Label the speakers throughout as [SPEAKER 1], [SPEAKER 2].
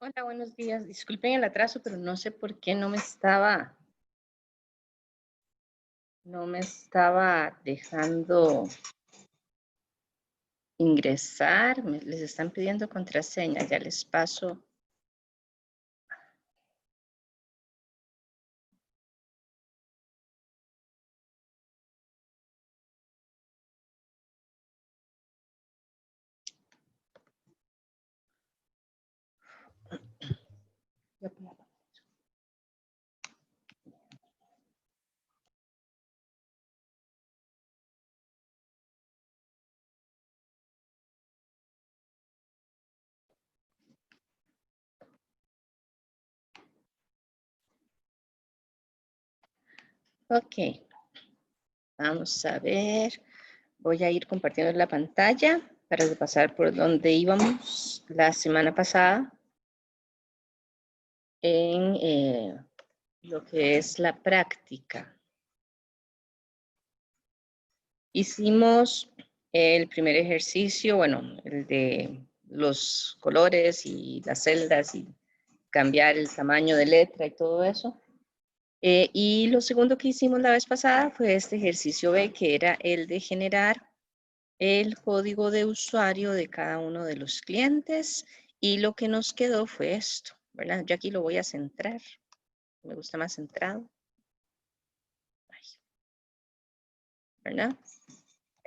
[SPEAKER 1] Hola, buenos días. Disculpen el atraso, pero no sé por qué no me estaba dejando ingresar. Les están pidiendo contraseña. Ya les paso. Ok, vamos a ver. Voy a ir compartiendo la pantalla para pasar por donde íbamos la semana pasada en lo que es la práctica. Hicimos el primer ejercicio, bueno, el de los colores y las celdas y cambiar el tamaño de letra y todo eso. Y lo segundo que hicimos la vez pasada fue este ejercicio B, que era el de generar el código de usuario de cada uno de los clientes. Y lo que nos quedó fue esto, ¿verdad? Yo aquí lo voy a centrar. Me gusta más centrado. ¿Verdad?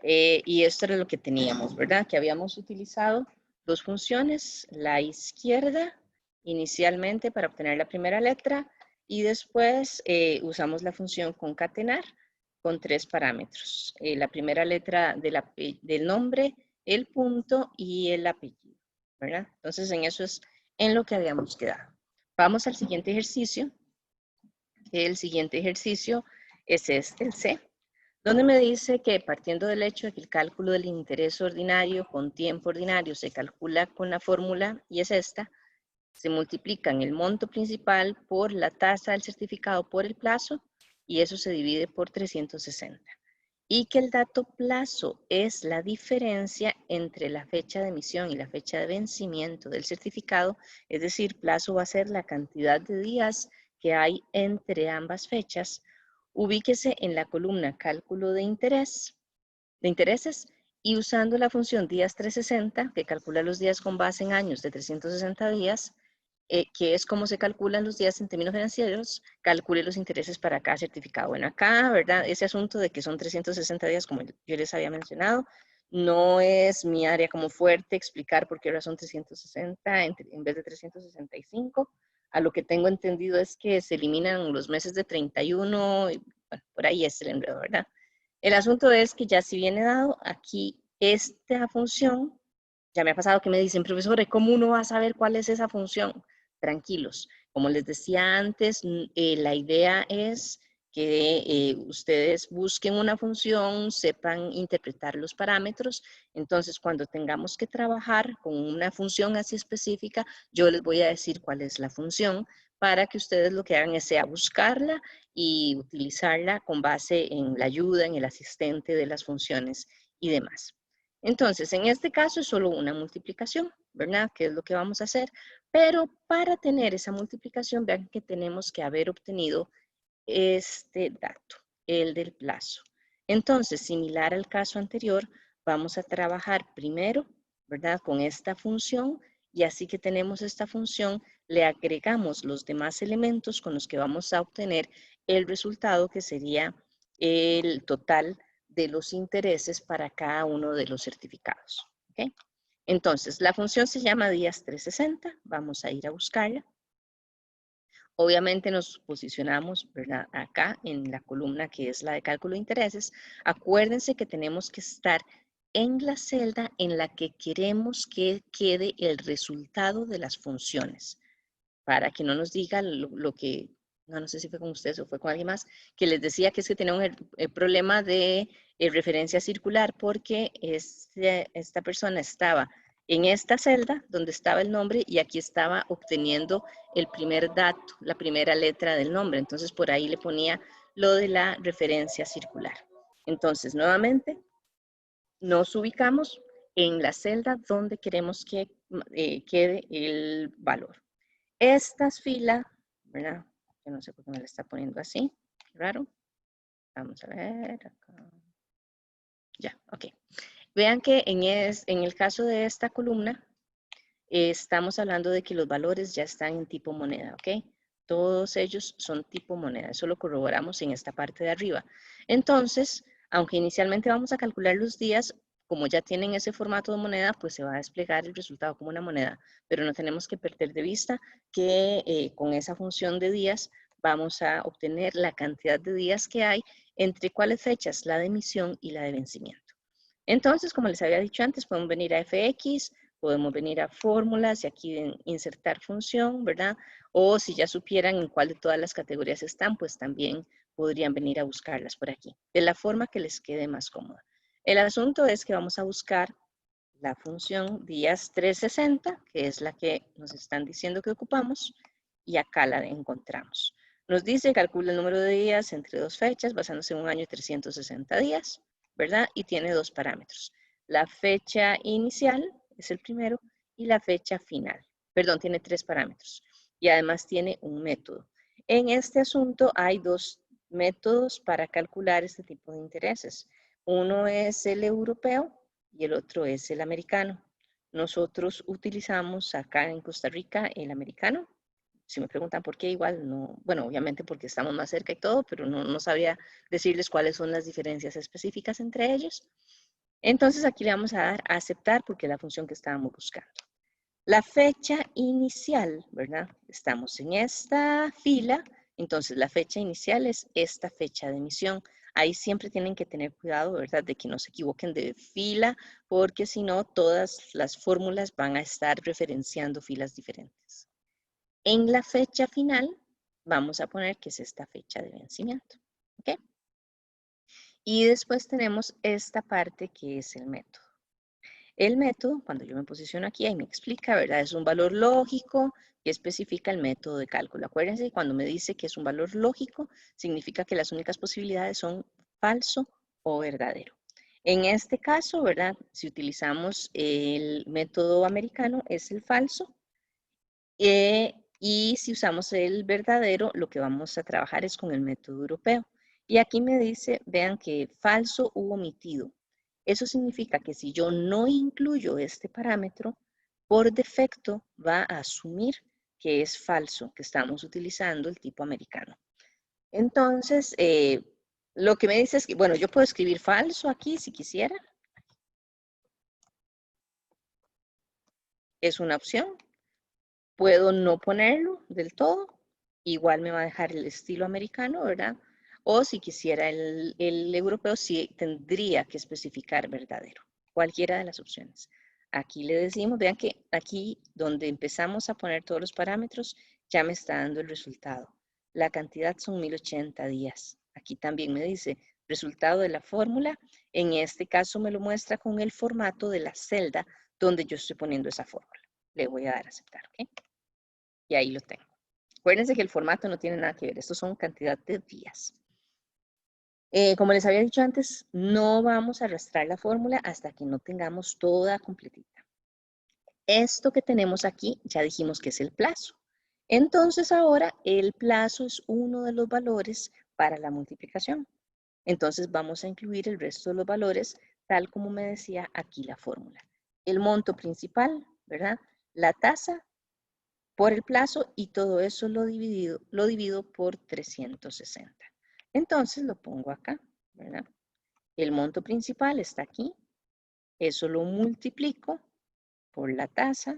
[SPEAKER 1] Y esto era lo que teníamos, ¿verdad? Que habíamos utilizado dos funciones, la izquierda inicialmente para obtener la primera letra y después usamos la función concatenar con tres parámetros. La primera letra del nombre, el punto y el apellido, ¿verdad? Entonces en eso es en lo que habíamos quedado. Vamos al siguiente ejercicio. El siguiente ejercicio es este, el C, donde me dice que partiendo del hecho de que el cálculo del interés ordinario con tiempo ordinario se calcula con la fórmula, y es esta, se multiplican el monto principal por la tasa del certificado por el plazo, y eso se divide por 360. Y que el dato plazo es la diferencia entre la fecha de emisión y la fecha de vencimiento del certificado, es decir, plazo va a ser la cantidad de días que hay entre ambas fechas. Ubíquese en la columna cálculo de intereses y usando la función días 360, que calcula los días con base en años de 360 días, que es como se calculan los días en términos financieros, calcule los intereses para cada certificado. Bueno, acá, ¿verdad? Ese asunto de que son 360 días, como yo les había mencionado, no es mi área como fuerte explicar por qué razón 360 en vez de 365. A lo que tengo entendido es que se eliminan los meses de 31, y, bueno, por ahí es el enredo, ¿verdad? El asunto es que ya si viene dado aquí esta función, ya me ha pasado que me dicen, profesor, ¿cómo uno va a saber cuál es esa función? Tranquilos. Como les decía antes, la idea es que ustedes busquen una función, sepan interpretar los parámetros. Entonces, cuando tengamos que trabajar con una función así específica, yo les voy a decir cuál es la función para que ustedes lo que hagan sea buscarla y utilizarla con base en la ayuda, en el asistente de las funciones y demás. Entonces, en este caso es solo una multiplicación, ¿verdad? ¿Qué es lo que vamos a hacer? Pero para tener esa multiplicación, vean que tenemos que haber obtenido este dato, el del plazo. Entonces, similar al caso anterior, vamos a trabajar primero, ¿verdad? Con esta función, y así que tenemos esta función, le agregamos los demás elementos con los que vamos a obtener el resultado, que sería el total de los intereses para cada uno de los certificados. ¿Okay? Entonces, la función se llama días 360. Vamos a ir a buscarla. Obviamente nos posicionamos, ¿verdad?, acá en la columna que es la de cálculo de intereses. Acuérdense que tenemos que estar en la celda en la que queremos que quede el resultado de las funciones, para que no nos diga lo que, no sé si fue con ustedes o fue con alguien más, que les decía que es que tenía un problema de referencia circular porque esta persona estaba en esta celda donde estaba el nombre y aquí estaba obteniendo el primer dato, la primera letra del nombre. Entonces por ahí le ponía lo de la referencia circular. Entonces nuevamente nos ubicamos en la celda donde queremos que quede el valor. Esta fila, ¿verdad? Yo no sé por qué me la está poniendo así, raro. Vamos a ver acá. Ya, ok. Vean que en el caso de esta columna, estamos hablando de que los valores ya están en tipo moneda, ¿ok? Todos ellos son tipo moneda, eso lo corroboramos en esta parte de arriba. Entonces, aunque inicialmente vamos a calcular los días, como ya tienen ese formato de moneda, pues se va a desplegar el resultado como una moneda, pero no tenemos que perder de vista que con esa función de días vamos a obtener la cantidad de días que hay entre cuáles fechas, la de emisión y la de vencimiento. Entonces, como les había dicho antes, podemos venir a fx, podemos venir a fórmulas y aquí insertar función, ¿verdad? O si ya supieran en cuál de todas las categorías están, pues también podrían venir a buscarlas por aquí, de la forma que les quede más cómoda. El asunto es que vamos a buscar la función días 360, que es la que nos están diciendo que ocupamos, y acá la encontramos. Nos dice, calcula el número de días entre dos fechas, basándose en un año y 360 días, ¿verdad? Y tiene dos parámetros. La fecha inicial es el primero y la fecha final. Perdón, tiene tres parámetros. Y además tiene un método. En este asunto hay dos métodos para calcular este tipo de intereses. Uno es el europeo y el otro es el americano. Nosotros utilizamos acá en Costa Rica el americano. Si me preguntan por qué, igual no, bueno, obviamente porque estamos más cerca y todo, pero no sabía decirles cuáles son las diferencias específicas entre ellos. Entonces aquí le vamos a dar a aceptar porque es la función que estábamos buscando. La fecha inicial, ¿verdad? Estamos en esta fila, entonces la fecha inicial es esta fecha de emisión. Ahí siempre tienen que tener cuidado, ¿verdad? De que no se equivoquen de fila, porque si no, todas las fórmulas van a estar referenciando filas diferentes. En la fecha final, vamos a poner que es esta fecha de vencimiento, ¿ok? Y después tenemos esta parte que es el método. El método, cuando yo me posiciono aquí, ahí me explica, ¿verdad? Es un valor lógico que especifica el método de cálculo. Acuérdense, cuando me dice que es un valor lógico, significa que las únicas posibilidades son falso o verdadero. En este caso, ¿verdad? Si utilizamos el método americano, es el falso. Y si usamos el verdadero, lo que vamos a trabajar es con el método europeo. Y aquí me dice, vean que falso u omitido. Eso significa que si yo no incluyo este parámetro, por defecto va a asumir que es falso, que estamos utilizando el tipo americano. Entonces, lo que me dice es que, bueno, yo puedo escribir falso aquí si quisiera. Es una opción. Puedo no ponerlo del todo. Igual me va a dejar el estilo americano, ¿verdad? O si quisiera el europeo, sí tendría que especificar verdadero. Cualquiera de las opciones. Aquí le decimos, vean que aquí donde empezamos a poner todos los parámetros, ya me está dando el resultado. La cantidad son 1080 días. Aquí también me dice resultado de la fórmula. En este caso me lo muestra con el formato de la celda donde yo estoy poniendo esa fórmula. Le voy a dar a aceptar, ¿ok? Y ahí lo tengo. Acuérdense que el formato no tiene nada que ver. Estos son cantidad de días. Como les había dicho antes, no vamos a arrastrar la fórmula hasta que no tengamos toda completita. Esto que tenemos aquí, ya dijimos que es el plazo. Entonces ahora el plazo es uno de los valores para la multiplicación. Entonces vamos a incluir el resto de los valores tal como me decía aquí la fórmula. El monto principal, ¿verdad? La tasa por el plazo y todo eso lo divido por 360. Entonces lo pongo acá, ¿verdad? El monto principal está aquí, eso lo multiplico por la tasa,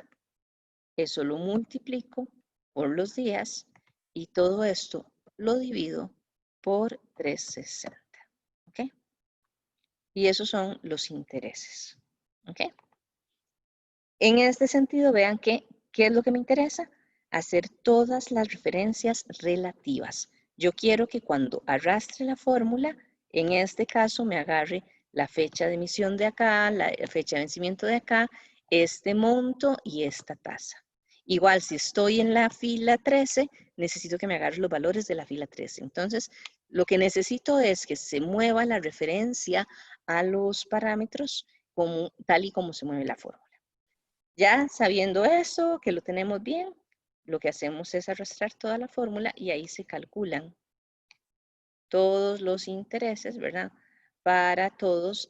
[SPEAKER 1] eso lo multiplico por los días y todo esto lo divido por 360, ¿ok? Y esos son los intereses, ¿ok? En este sentido, vean que, ¿qué es lo que me interesa? Hacer todas las referencias relativas. Yo quiero que cuando arrastre la fórmula, en este caso me agarre la fecha de emisión de acá, la fecha de vencimiento de acá, este monto y esta tasa. Igual, si estoy en la fila 13, necesito que me agarre los valores de la fila 13. Entonces, lo que necesito es que se mueva la referencia a los parámetros tal y como se mueve la fórmula. Ya sabiendo eso, que lo tenemos bien, lo que hacemos es arrastrar toda la fórmula y ahí se calculan todos los intereses, ¿verdad? Para todos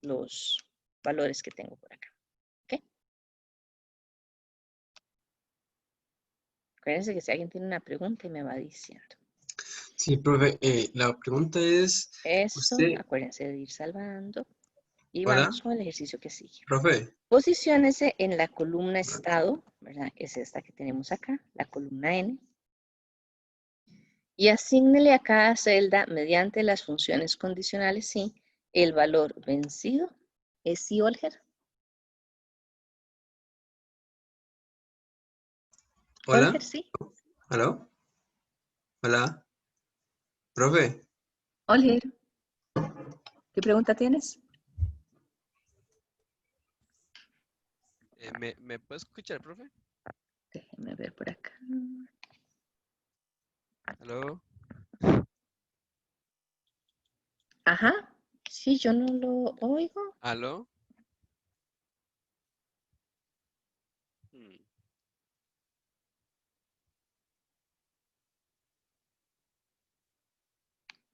[SPEAKER 1] los valores que tengo por acá. ¿Ok? Acuérdense que si alguien tiene una pregunta y me va diciendo.
[SPEAKER 2] Sí, profe, la pregunta es,
[SPEAKER 1] Eso,
[SPEAKER 2] usted,
[SPEAKER 1] acuérdense de ir salvando. Y
[SPEAKER 2] hola,
[SPEAKER 1] vamos con el ejercicio que sigue.
[SPEAKER 2] profe,
[SPEAKER 1] Posiciónese en la columna estado, ¿verdad? Es esta que tenemos acá, la columna N. Y asígnele a cada celda, mediante las funciones condicionales, sí, el valor vencido. ¿Es sí, Olger?
[SPEAKER 2] hola,
[SPEAKER 1] Olger, sí.
[SPEAKER 2] ¿aló? Hola, profe.
[SPEAKER 1] Olger, ¿qué pregunta tienes?
[SPEAKER 3] ¿Me puede escuchar, profe?
[SPEAKER 1] Déjeme ver por acá.
[SPEAKER 3] ¿Aló?
[SPEAKER 1] Ajá, sí, yo no lo oigo.
[SPEAKER 3] ¿Aló? Hmm,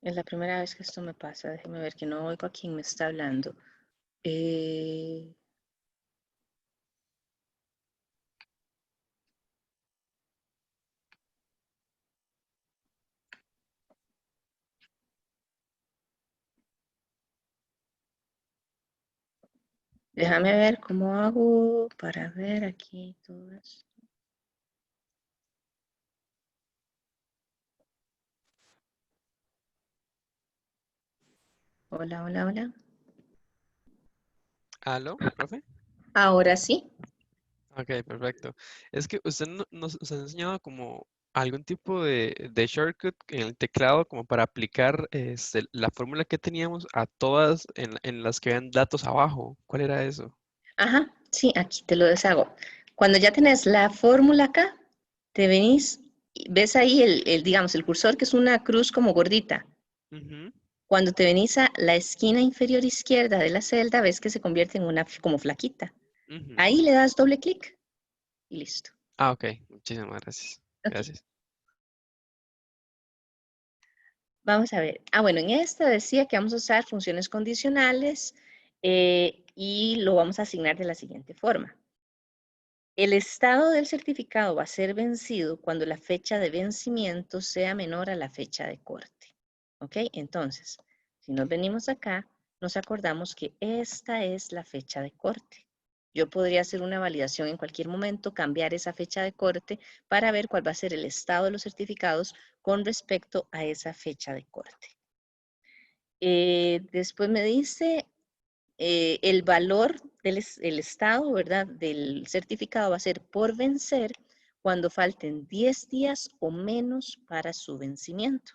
[SPEAKER 1] Es la primera vez que esto me pasa. Déjeme ver que no oigo a quién me está hablando. Eh, Déjame ver cómo hago para ver aquí todo esto. Hola, hola, hola.
[SPEAKER 3] ¿Aló, profe?
[SPEAKER 1] Ahora sí.
[SPEAKER 3] Ok, perfecto. Es que usted nos ha enseñado como algún tipo de shortcut en el teclado como para aplicar la fórmula que teníamos a todas en las que vean datos abajo. ¿Cuál era eso?
[SPEAKER 1] Ajá, sí, aquí te lo deshago. Cuando ya tenés la fórmula acá, te venís, ves ahí digamos, el cursor que es una cruz como gordita.
[SPEAKER 3] Ujú,
[SPEAKER 1] Cuando te venís a la esquina inferior izquierda de la celda, ves que se convierte en una como flaquita.
[SPEAKER 3] ujú.
[SPEAKER 1] Ahí le das doble clic y listo.
[SPEAKER 3] Ah, ok. Muchísimas gracias.
[SPEAKER 1] Ok,
[SPEAKER 3] Gracias.
[SPEAKER 1] vamos a ver. Ah, bueno, en esta decía que vamos a usar funciones condicionales y lo vamos a asignar de la siguiente forma. El estado del certificado va a ser vencido cuando la fecha de vencimiento sea menor a la fecha de corte. ¿Ok? Entonces, si nos venimos acá, nos acordamos que esta es la fecha de corte. Yo podría hacer una validación en cualquier momento, cambiar esa fecha de corte para ver cuál va a ser el estado de los certificados con respecto a esa fecha de corte. Después me dice el valor del estado, ¿verdad? Del certificado va a ser por vencer cuando falten 10 días o menos para su vencimiento.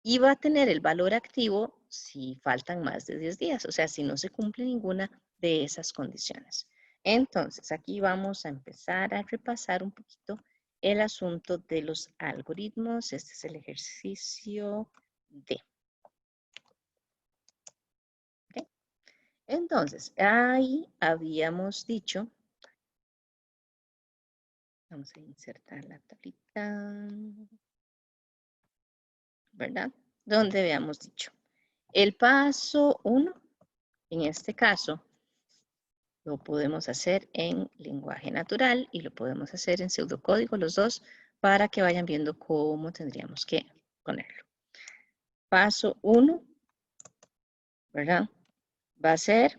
[SPEAKER 1] Y va a tener el valor activo si faltan más de 10 días, o sea, si no se cumple ninguna de esas condiciones. Entonces, aquí vamos a empezar a repasar un poquito el asunto de los algoritmos. Este es el ejercicio D. ¿Okay? Entonces, ahí habíamos dicho, vamos a insertar la tablita, ¿verdad? Donde habíamos dicho, el paso 1, en este caso, lo podemos hacer en lenguaje natural y lo podemos hacer en pseudocódigo, los dos, para que vayan viendo cómo tendríamos que ponerlo. Paso 1, ¿verdad? Va a ser,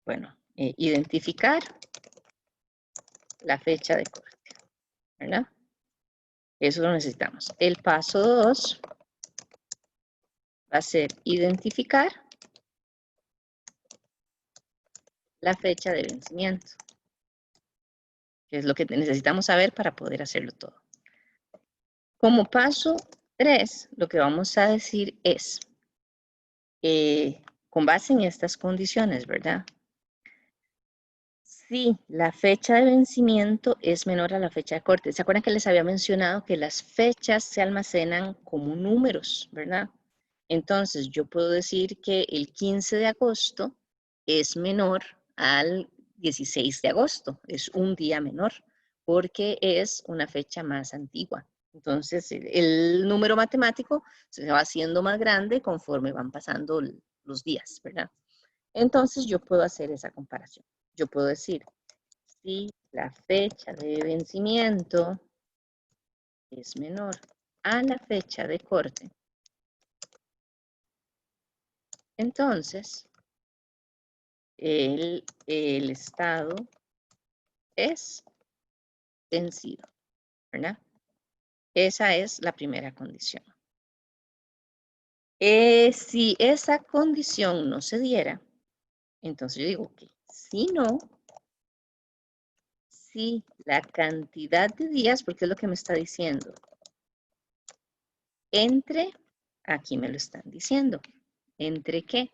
[SPEAKER 1] bueno, identificar la fecha de corte, ¿verdad? Eso lo necesitamos. El paso 2 va a ser identificar la fecha de vencimiento, que es lo que necesitamos saber para poder hacerlo todo. Como paso 3, lo que vamos a decir es, con base en estas condiciones, ¿verdad? Si la fecha de vencimiento es menor a la fecha de corte. ¿Se acuerdan que les había mencionado que las fechas se almacenan como números, ¿verdad? Entonces, yo puedo decir que el 15 de agosto es menor al 16 de agosto, es un día menor. porque es una fecha más antigua. Entonces, el número matemático se va haciendo más grande conforme van pasando los días, ¿verdad? Entonces, yo puedo hacer esa comparación. Yo puedo decir, si la fecha de vencimiento es menor a la fecha de corte, entonces el estado es vencido, ¿verdad? Esa es la primera condición. Si esa condición no se diera, entonces yo digo que si no, si la cantidad de días, porque es lo que me está diciendo, entre, aquí me lo están diciendo, ¿entre qué?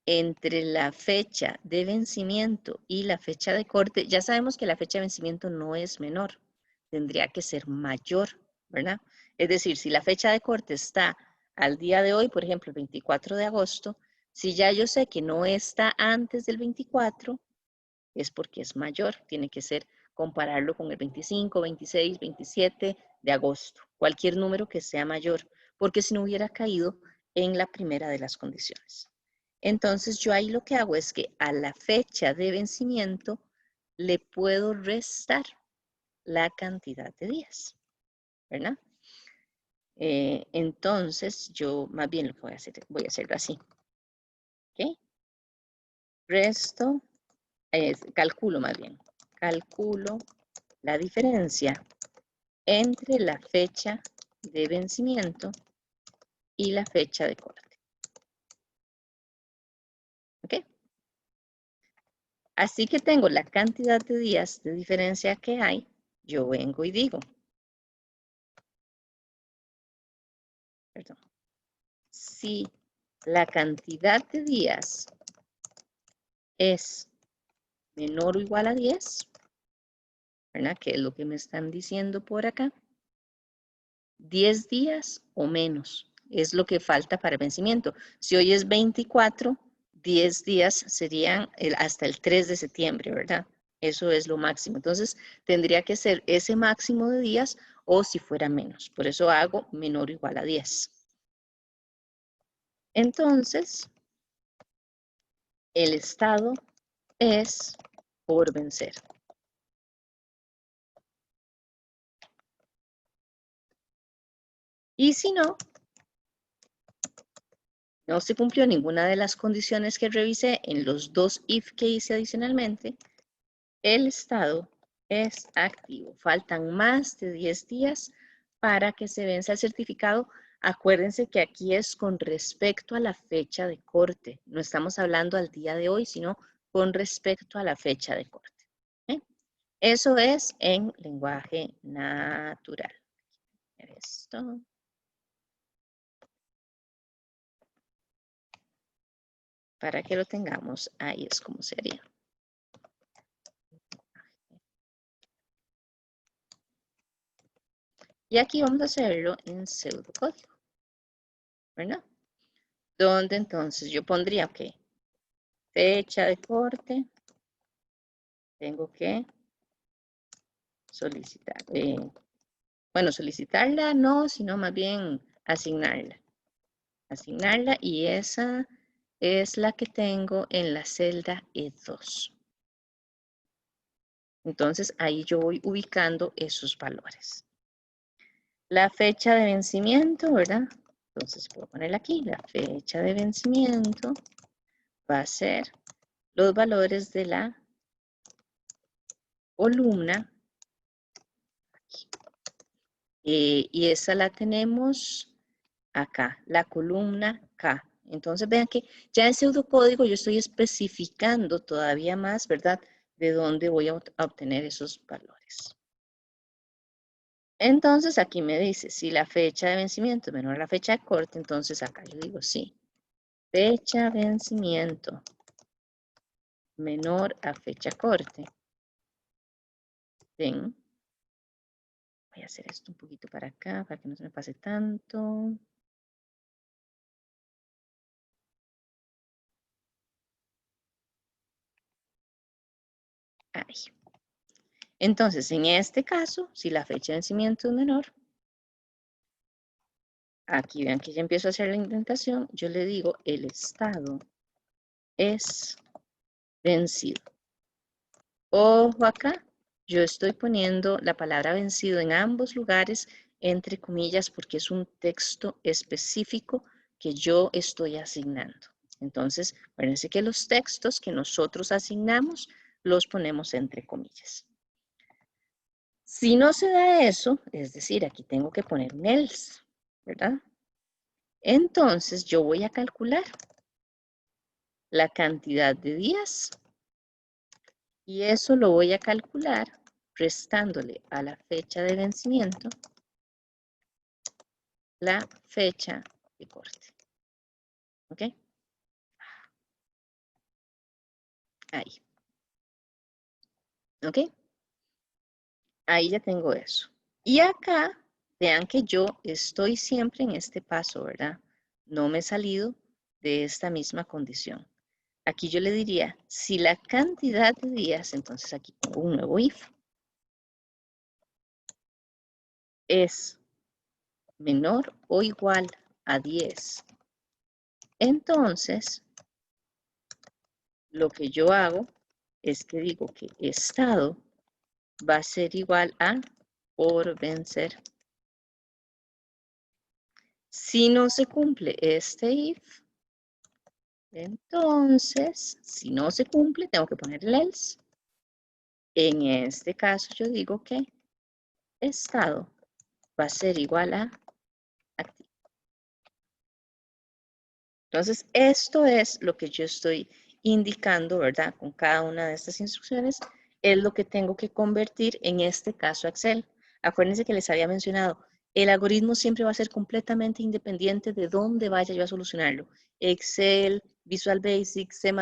[SPEAKER 1] Entre la fecha de vencimiento y la fecha de corte, ya sabemos que la fecha de vencimiento no es menor, tendría que ser mayor, ¿verdad? Es decir, si la fecha de corte está al día de hoy, por ejemplo, el 24 de agosto, si ya yo sé que no está antes del 24, es porque es mayor, tiene que ser compararlo con el 25, 26, 27 de agosto, cualquier número que sea mayor, porque si no hubiera caído en la primera de las condiciones. Entonces yo ahí lo que hago es que a la fecha de vencimiento le puedo restar la cantidad de días, ¿verdad? Entonces yo más bien lo que voy a hacerlo así. ¿Ok? Resto, calculo más bien, calculo la diferencia entre la fecha de vencimiento y la fecha de corte. ¿Ok? Así que tengo la cantidad de días de diferencia que hay, yo vengo y digo, perdón, si la cantidad de días es menor o igual a 10, ¿verdad? Que es lo que me están diciendo por acá, 10 días o menos es lo que falta para el vencimiento. Si hoy es 24, 10 días serían hasta el 3 de septiembre, ¿verdad? Eso es lo máximo. Entonces, tendría que ser ese máximo de días o si fuera menos. Por eso hago menor o igual a 10. Entonces, el estado es por vencer. Y si no, no se cumplió ninguna de las condiciones que revisé en los dos if que hice adicionalmente, el estado es activo. Faltan más de 10 días para que se venza el certificado. Acuérdense que aquí es con respecto a la fecha de corte. No estamos hablando al día de hoy, sino con respecto a la fecha de corte. ¿Eh? Eso es en lenguaje natural. Esto. Para que lo tengamos, ahí es como sería. Y aquí vamos a hacerlo en pseudocódigo, ¿verdad? Donde entonces yo pondría, ok, fecha de corte, tengo que solicitar. Bueno, solicitarla no, sino más bien asignarla. Asignarla y esa es la que tengo en la celda E2. Entonces ahí yo voy ubicando esos valores. La fecha de vencimiento, ¿verdad? Entonces puedo ponerla aquí, la fecha de vencimiento va a ser los valores de la columna. Y esa la tenemos acá, la columna K. Entonces vean que ya en pseudocódigo yo estoy especificando todavía más, ¿verdad? De dónde voy a obtener esos valores. Entonces aquí me dice, si la fecha de vencimiento es menor a la fecha de corte, entonces acá yo digo sí. Fecha vencimiento menor a fecha corte. Ven. Voy a hacer esto un poquito para acá, para que no se me pase tanto. Ahí. Entonces, en este caso, si la fecha de vencimiento es menor, aquí vean que ya empiezo a hacer la indentación, yo le digo el estado es vencido. Ojo acá, yo estoy poniendo la palabra vencido en ambos lugares entre comillas porque es un texto específico que yo estoy asignando. Entonces, acuérdense que los textos que nosotros asignamos los ponemos entre comillas. Si no se da eso, es decir, aquí tengo que poner un else, ¿verdad? Entonces, yo voy a calcular la cantidad de días y eso lo voy a calcular restándole a la fecha de vencimiento la fecha de corte. ¿Ok? Ahí. ¿Ok? Ahí ya tengo eso. Y acá, vean que yo estoy siempre en este paso, ¿verdad? No me he salido de esta misma condición. Aquí yo le diría, si la cantidad de días, entonces aquí pongo un nuevo if, es menor o igual a 10. Entonces, lo que yo hago es que digo que estado va a ser igual a por vencer. Si no se cumple este if, entonces, si no se cumple, tengo que poner el else. En este caso, yo digo que estado va a ser igual a activo. Entonces, esto es lo que yo estoy indicando, ¿verdad? Con cada una de estas instrucciones, es lo que tengo que convertir en este caso a Excel. Acuérdense que les había mencionado, el algoritmo siempre va a ser completamente independiente de dónde vaya yo a solucionarlo. Excel, Visual Basic, C++,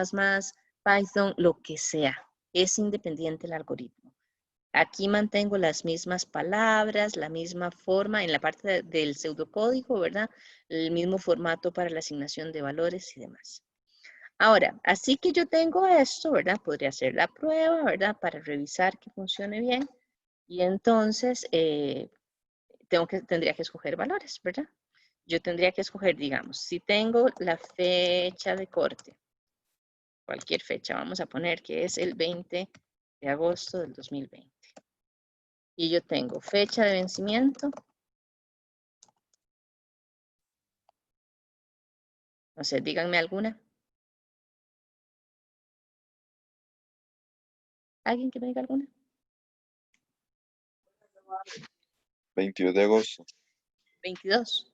[SPEAKER 1] Python, lo que sea. Es independiente el algoritmo. Aquí mantengo las mismas palabras, la misma forma en la parte del pseudocódigo, ¿verdad? El mismo formato para la asignación de valores y demás. Ahora, así que yo tengo esto, ¿verdad? Podría hacer la prueba, ¿verdad? Para revisar que funcione bien. Y entonces tendría que escoger valores, ¿verdad? Yo tendría que escoger, digamos, si tengo la fecha de corte, cualquier fecha, vamos a poner que es el 20 de agosto del 2020. Y yo tengo fecha de vencimiento. No sé, díganme alguna. ¿Alguien que me diga alguna?
[SPEAKER 4] 22 de agosto.
[SPEAKER 1] 22.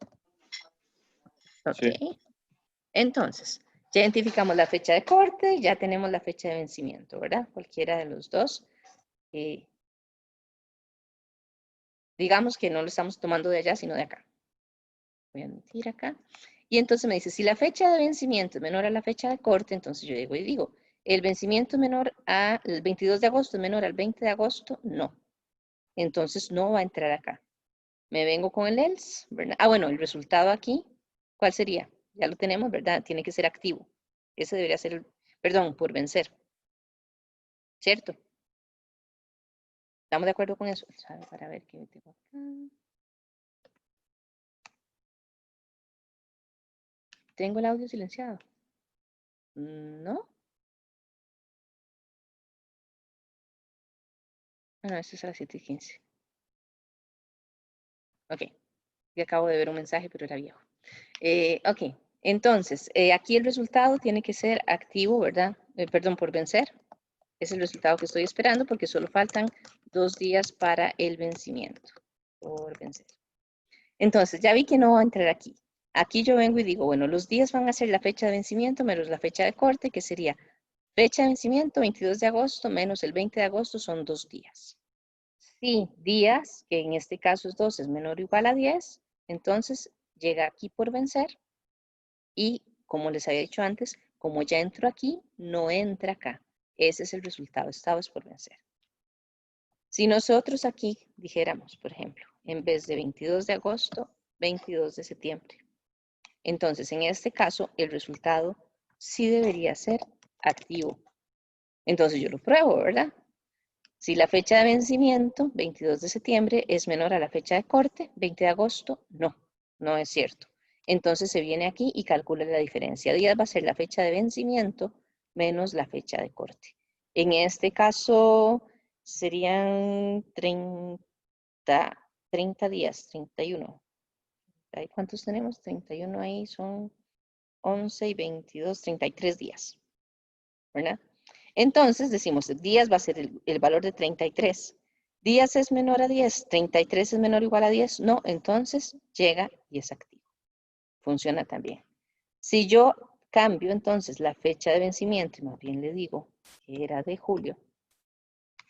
[SPEAKER 1] Ok.
[SPEAKER 4] Sí.
[SPEAKER 1] Entonces, ya identificamos la fecha de corte, ya tenemos la fecha de vencimiento, ¿verdad? Cualquiera de los dos. Digamos que no lo estamos tomando de allá, sino de acá. Voy a meter acá. Y entonces me dice, si la fecha de vencimiento es menor a la fecha de corte, entonces yo digo, el vencimiento menor al 22 de agosto es menor al 20 de agosto, no. Entonces no va a entrar acá. Me vengo con el else, ¿verdad? Ah, bueno, el resultado aquí, ¿cuál sería? Ya lo tenemos, ¿verdad? Tiene que ser activo. Ese debería ser, perdón, por vencer. ¿Cierto? ¿Estamos de acuerdo con eso? Para ver qué tengo acá. ¿Tengo el audio silenciado? ¿No? Ah, no, este es a las 7:15. Ok. Y acabo de ver un mensaje, pero era viejo. Ok. Entonces, aquí el resultado tiene que ser activo, ¿verdad? Perdón, por vencer. Es el resultado que estoy esperando porque solo faltan 2 días para el vencimiento. Por vencer. Entonces, ya vi que no va a entrar aquí. Aquí yo vengo y digo, bueno, los días van a ser la fecha de vencimiento menos la fecha de corte, que sería fecha de vencimiento 22 de agosto menos el 20 de agosto son 2 días. Si días, que en este caso es 2, es menor o igual a 10, entonces llega aquí por vencer y como les había dicho antes, como ya entro aquí, no entra acá. Ese es el resultado, estado es por vencer. Si nosotros aquí dijéramos, por ejemplo, en vez de 22 de agosto, 22 de septiembre. Entonces, en este caso, el resultado sí debería ser activo. Entonces yo lo pruebo, ¿verdad? Si la fecha de vencimiento, 22 de septiembre, es menor a la fecha de corte, 20 de agosto, no es cierto. Entonces se viene aquí y calcula la diferencia. Días va a ser la fecha de vencimiento menos la fecha de corte. En este caso serían 30 días, 31. ¿Ahí cuántos tenemos? 31 ahí son 11 y 22, 33 días, ¿verdad? Entonces decimos, días va a ser el valor de 33. ¿Días es menor a 10? ¿33 es menor o igual a 10? No, entonces llega y es activo. Funciona también. Si yo cambio entonces la fecha de vencimiento, y más bien le digo que era de julio,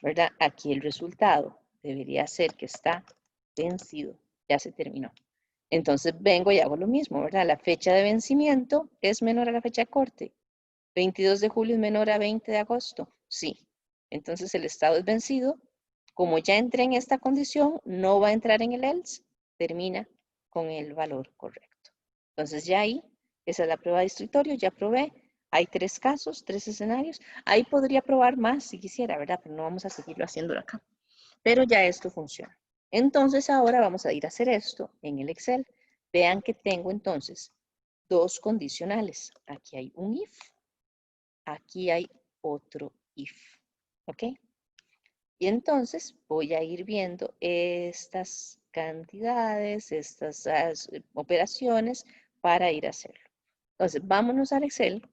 [SPEAKER 1] ¿verdad? Aquí el resultado debería ser que está vencido, ya se terminó. Entonces vengo y hago lo mismo, ¿verdad? La fecha de vencimiento es menor a la fecha de corte. 22 de julio es menor a 20 de agosto. Sí. Entonces el estado es vencido. Como ya entré en esta condición, no va a entrar en el else. Termina con el valor correcto. Entonces ya ahí, esa es la prueba de escritorio. Ya probé. Hay 3 casos, 3 escenarios. Ahí podría probar más si quisiera, ¿verdad? Pero no vamos a seguirlo haciéndolo acá. Pero ya esto funciona. Entonces ahora vamos a ir a hacer esto en el Excel. Vean que tengo entonces 2 condicionales. Aquí hay un if. Aquí hay otro if. ¿Ok? Y entonces voy a ir viendo estas cantidades, estas operaciones para ir a hacerlo. Entonces, vámonos al Excel.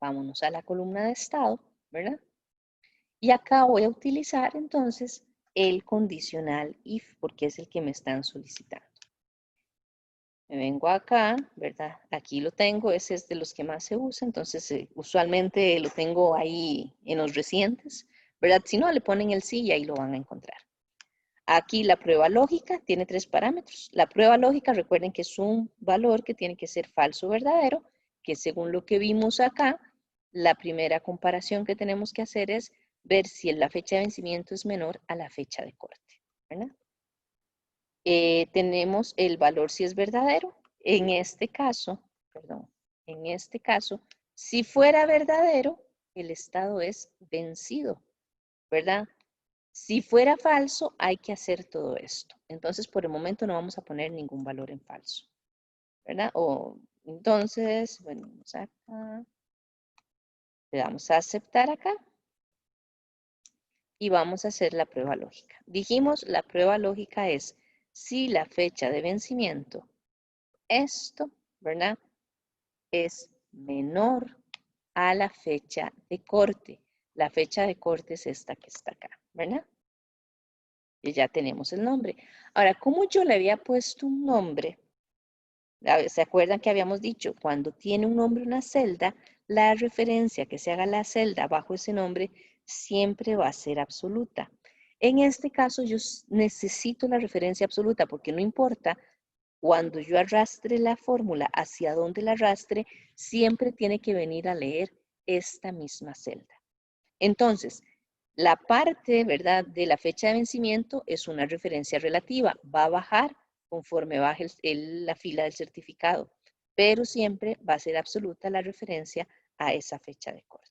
[SPEAKER 1] Vámonos a la columna de estado, ¿verdad? Y acá voy a utilizar entonces el condicional if, porque es el que me están solicitando. Me vengo acá, ¿verdad? Aquí lo tengo, ese es de los que más se usa, entonces usualmente lo tengo ahí en los recientes, ¿verdad? Si no, le ponen el sí y ahí lo van a encontrar. Aquí la prueba lógica tiene 3 parámetros. La prueba lógica, recuerden que es un valor que tiene que ser falso o verdadero, que según lo que vimos acá, la primera comparación que tenemos que hacer es ver si la fecha de vencimiento es menor a la fecha de corte, ¿verdad? Tenemos el valor si es verdadero. En este caso, si fuera verdadero, el estado es vencido, ¿verdad? Si fuera falso, hay que hacer todo esto. Entonces, por el momento no vamos a poner ningún valor en falso, ¿verdad? Entonces, bueno, vamos acá. Le damos a aceptar acá. Y vamos a hacer la prueba lógica. Dijimos, la prueba lógica es si la fecha de vencimiento, esto, ¿verdad? Es menor a la fecha de corte. La fecha de corte es esta que está acá, ¿verdad? Y ya tenemos el nombre. Ahora, como yo le había puesto un nombre, ¿se acuerdan que habíamos dicho? Cuando tiene un nombre una celda, la referencia que se haga a la celda bajo ese nombre siempre va a ser absoluta. En este caso, yo necesito la referencia absoluta porque no importa cuando yo arrastre la fórmula hacia donde la arrastre, siempre tiene que venir a leer esta misma celda. Entonces, la parte, ¿verdad?, de la fecha de vencimiento es una referencia relativa. Va a bajar conforme baje la fila del certificado, pero siempre va a ser absoluta la referencia a esa fecha de corte.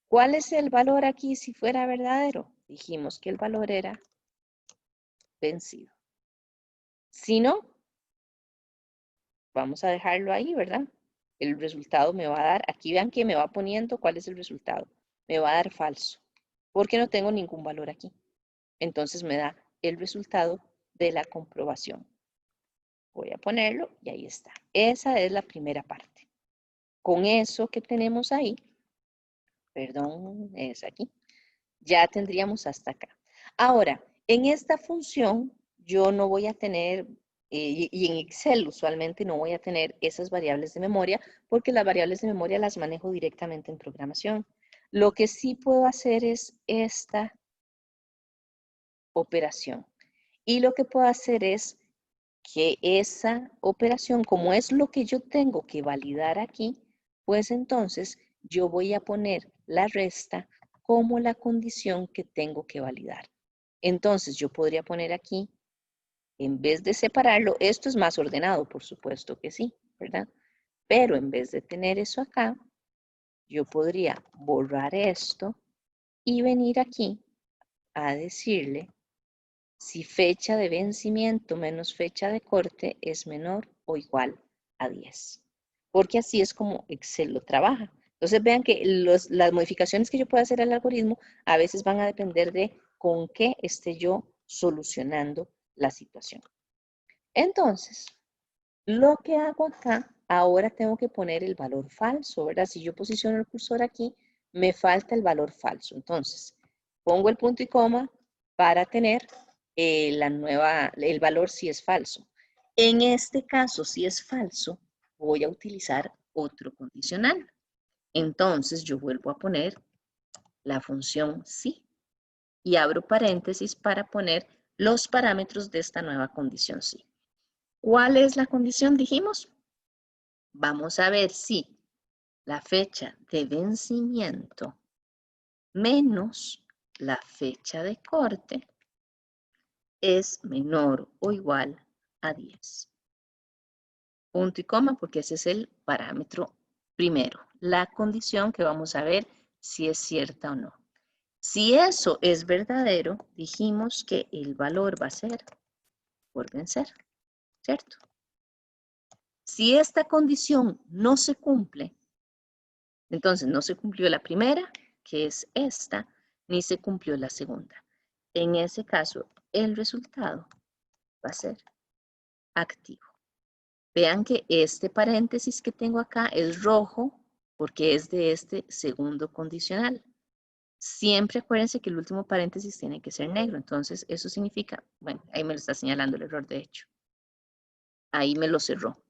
[SPEAKER 1] ¿Cuál es el valor aquí si fuera verdadero? Dijimos que el valor era vencido. Si no, vamos a dejarlo ahí, ¿verdad? El resultado me va a dar, aquí vean que me va poniendo cuál es el resultado. Me va a dar falso, porque no tengo ningún valor aquí. Entonces me da el resultado de la comprobación. Voy a ponerlo y ahí está. Esa es la primera parte. Con eso que tenemos ahí, perdón, es aquí, ya tendríamos hasta acá. Ahora, en esta función yo no voy a tener, y en Excel usualmente no voy a tener esas variables de memoria, porque las variables de memoria las manejo directamente en programación. Lo que sí puedo hacer es esta operación. Y lo que puedo hacer es que esa operación, como es lo que yo tengo que validar aquí, pues entonces yo voy a poner la resta como la condición que tengo que validar. Entonces yo podría poner aquí, en vez de separarlo, esto es más ordenado, por supuesto que sí, ¿verdad? Pero en vez de tener eso acá, yo podría borrar esto y venir aquí a decirle si fecha de vencimiento menos fecha de corte es menor o igual a 10. Porque así es como Excel lo trabaja. Entonces vean que las modificaciones que yo pueda hacer al algoritmo a veces van a depender de con qué esté yo solucionando la situación. Entonces, lo que hago acá, ahora tengo que poner el valor falso, ¿verdad? Si yo posiciono el cursor aquí, me falta el valor falso. Entonces, pongo el punto y coma para tener el valor si es falso. En este caso, si es falso, voy a utilizar otro condicional. Entonces, yo vuelvo a poner la función si y abro paréntesis para poner los parámetros de esta nueva condición si. ¿Cuál es la condición? Dijimos. Vamos a ver si la fecha de vencimiento menos la fecha de corte es menor o igual a 10. Punto y coma, porque ese es el parámetro primero. La condición que vamos a ver si es cierta o no. Si eso es verdadero, dijimos que el valor va a ser por vencer, ¿cierto? Si esta condición no se cumple, entonces no se cumplió la primera, que es esta, ni se cumplió la segunda. En ese caso, el resultado va a ser activo. Vean que este paréntesis que tengo acá es rojo porque es de este segundo condicional. Siempre acuérdense que el último paréntesis tiene que ser negro. Entonces, eso significa, bueno, ahí me lo está señalando el error, de hecho. Ahí me lo cerró.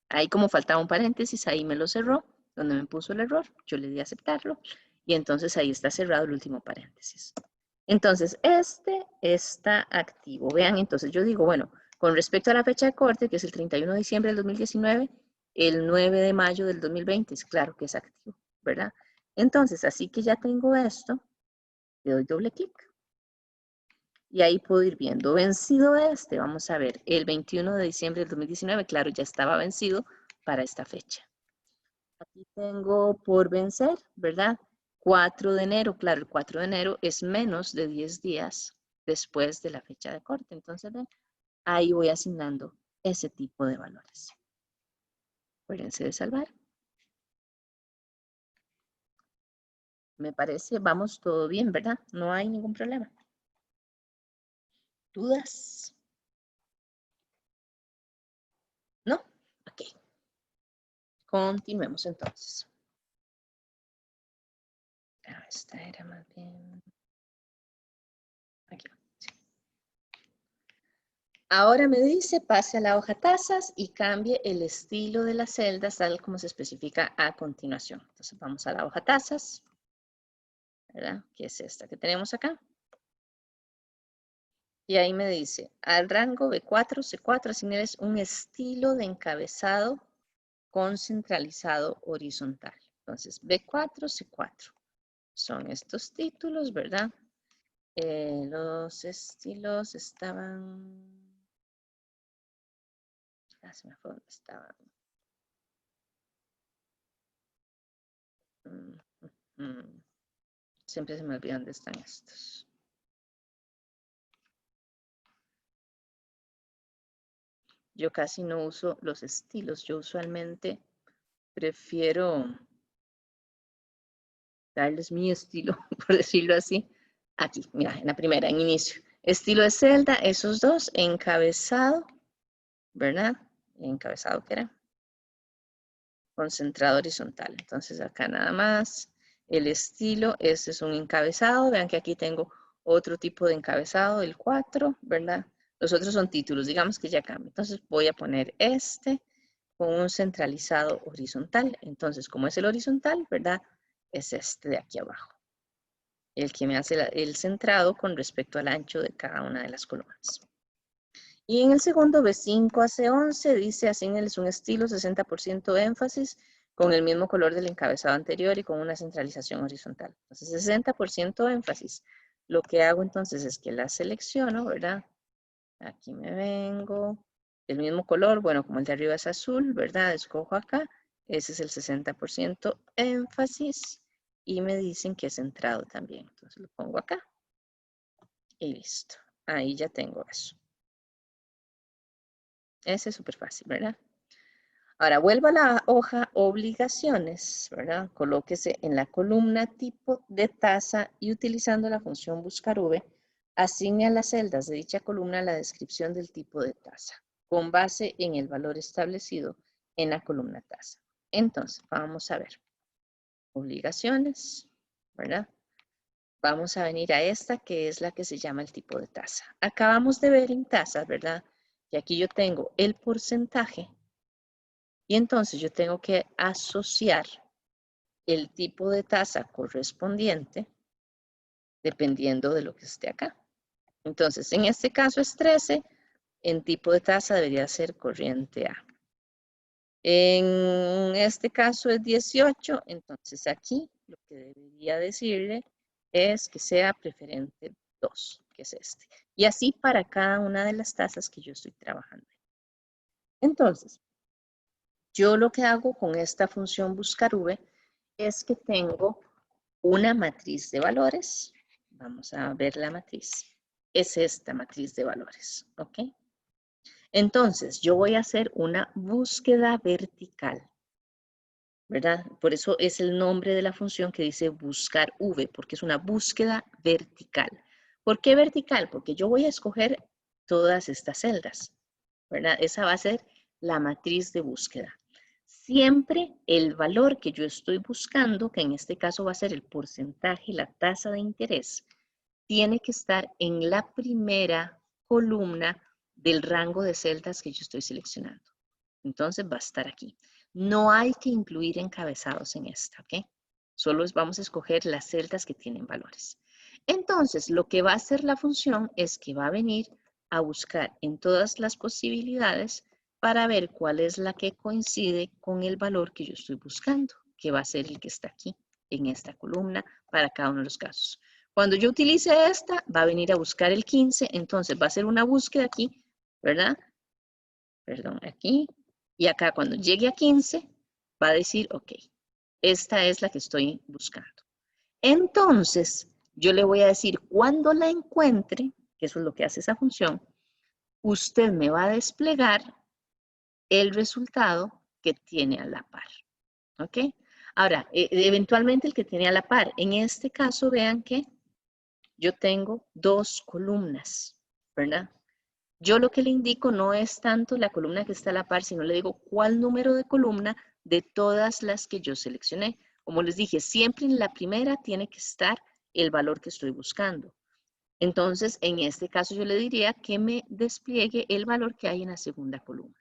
[SPEAKER 1] Ahí como faltaba un paréntesis, ahí me lo cerró. Donde me puso el error, yo le di a aceptarlo. Y entonces ahí está cerrado el último paréntesis. Entonces, este está activo. Vean, entonces yo digo, bueno, con respecto a la fecha de corte, que es el 31 de diciembre del 2019, el 9 de mayo del 2020, es claro que es activo, ¿verdad? Entonces, así que ya tengo esto, le doy doble clic. Y ahí puedo ir viendo, vencido este, vamos a ver, el 21 de diciembre del 2019, claro, ya estaba vencido para esta fecha. Aquí tengo por vencer, ¿verdad? 4 de enero, claro, el 4 de enero es menos de 10 días después de la fecha de corte. Entonces, ven, ahí voy asignando ese tipo de valores. Acuérdense de salvar. Me parece, vamos todo bien, ¿verdad? No hay ningún problema. ¿Dudas? ¿No? Ok. Continuemos entonces. Esta era más bien... Aquí. Sí. Ahora me dice, pase a la hoja tazas y cambie el estilo de las celdas tal como se especifica a continuación. Entonces vamos a la hoja tazas, ¿verdad? Que es esta que tenemos acá. Y ahí me dice, al rango B4, C4, asignarles un estilo de encabezado con centralizado horizontal. Entonces, B4, C4. Son estos títulos, ¿verdad? Los estilos estaban... Ah, se me fue donde estaban. Siempre se me olvidan dónde están estos. Yo casi no uso los estilos. Yo usualmente prefiero darles mi estilo, por decirlo así. Aquí, mira, en la primera, en inicio. Estilo de celda, esos dos, encabezado, ¿verdad? Encabezado, ¿qué era? Concentrado horizontal. Entonces acá nada más. El estilo, este es un encabezado. Vean que aquí tengo otro tipo de encabezado, el 4, ¿verdad? Los otros son títulos, digamos que ya cambia. Entonces voy a poner este con un centralizado horizontal. Entonces, como es el horizontal, ¿verdad? Es este de aquí abajo. El que me hace el centrado con respecto al ancho de cada una de las columnas. Y en el segundo, B5 a C11, dice, asignarles un estilo 60% énfasis con el mismo color del encabezado anterior y con una centralización horizontal. Entonces, 60% énfasis. Lo que hago entonces es que la selecciono, ¿verdad? Aquí me vengo. El mismo color, bueno, como el de arriba es azul, ¿verdad? Escojo acá. Ese es el 60% énfasis. Y me dicen que es centrado también. Entonces lo pongo acá. y listo. Ahí ya tengo eso. Ese es súper fácil, ¿verdad? Ahora vuelvo a la hoja obligaciones, ¿verdad? Colóquese en la columna tipo de tasa y utilizando la función buscar V, asigne a las celdas de dicha columna la descripción del tipo de tasa, con base en el valor establecido en la columna tasa. Entonces, vamos a ver. Obligaciones, ¿verdad? Vamos a venir a esta que es la que se llama el tipo de tasa. Acabamos de ver en tasas, ¿verdad? Y aquí yo tengo el porcentaje. Y entonces yo tengo que asociar el tipo de tasa correspondiente dependiendo de lo que esté acá. Entonces, en este caso es 13, en tipo de tasa debería ser corriente A. En este caso es 18, entonces aquí lo que debería decirle es que sea preferente 2, que es este. Y así para cada una de las tasas que yo estoy trabajando. Entonces, yo lo que hago con esta función buscar V es que tengo una matriz de valores. Vamos a ver la matriz. Es esta matriz de valores, ¿ok? Entonces, yo voy a hacer una búsqueda vertical, ¿verdad? Por eso es el nombre de la función que dice buscar V, porque es una búsqueda vertical. ¿Por qué vertical? Porque yo voy a escoger todas estas celdas, ¿verdad? Esa va a ser la matriz de búsqueda. Siempre el valor que yo estoy buscando, que en este caso va a ser el porcentaje, la tasa de interés, tiene que estar en la primera columna del rango de celdas que yo estoy seleccionando. Entonces va a estar aquí. No hay que incluir encabezados en esta, ¿ok? Solo vamos a escoger las celdas que tienen valores. Entonces, lo que va a hacer la función es que va a venir a buscar en todas las posibilidades para ver cuál es la que coincide con el valor que yo estoy buscando, que va a ser el que está aquí, en esta columna, para cada uno de los casos. Cuando yo utilice esta, va a venir a buscar el 15, entonces va a hacer una búsqueda aquí, ¿verdad? Perdón, aquí. Y acá cuando llegue a 15, va a decir, ok, esta es la que estoy buscando. Entonces, yo le voy a decir, cuando la encuentre, que eso es lo que hace esa función, usted me va a desplegar el resultado que tiene a la par. ¿Ok? Ahora, eventualmente el que tiene a la par. En este caso, vean que yo tengo dos columnas, ¿verdad? Yo lo que le indico no es tanto la columna que está a la par, sino le digo cuál número de columna de todas las que yo seleccioné. Como les dije, siempre en la primera tiene que estar el valor que estoy buscando. Entonces, en este caso yo le diría que me despliegue el valor que hay en la segunda columna.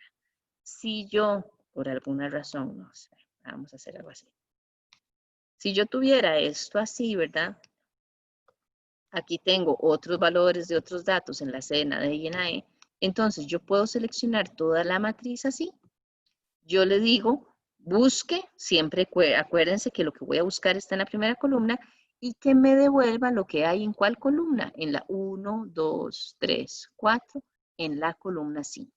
[SPEAKER 1] Si yo, por alguna razón, no sé, vamos a hacer algo así. Si yo tuviera esto así, ¿verdad? Aquí tengo otros valores de otros datos en la C, en la D y en la E. Entonces, yo puedo seleccionar toda la matriz así. Yo le digo, busque, siempre acuérdense que lo que voy a buscar está en la primera columna y que me devuelva lo que hay en cuál columna, en la 1, 2, 3, 4, en la columna 5.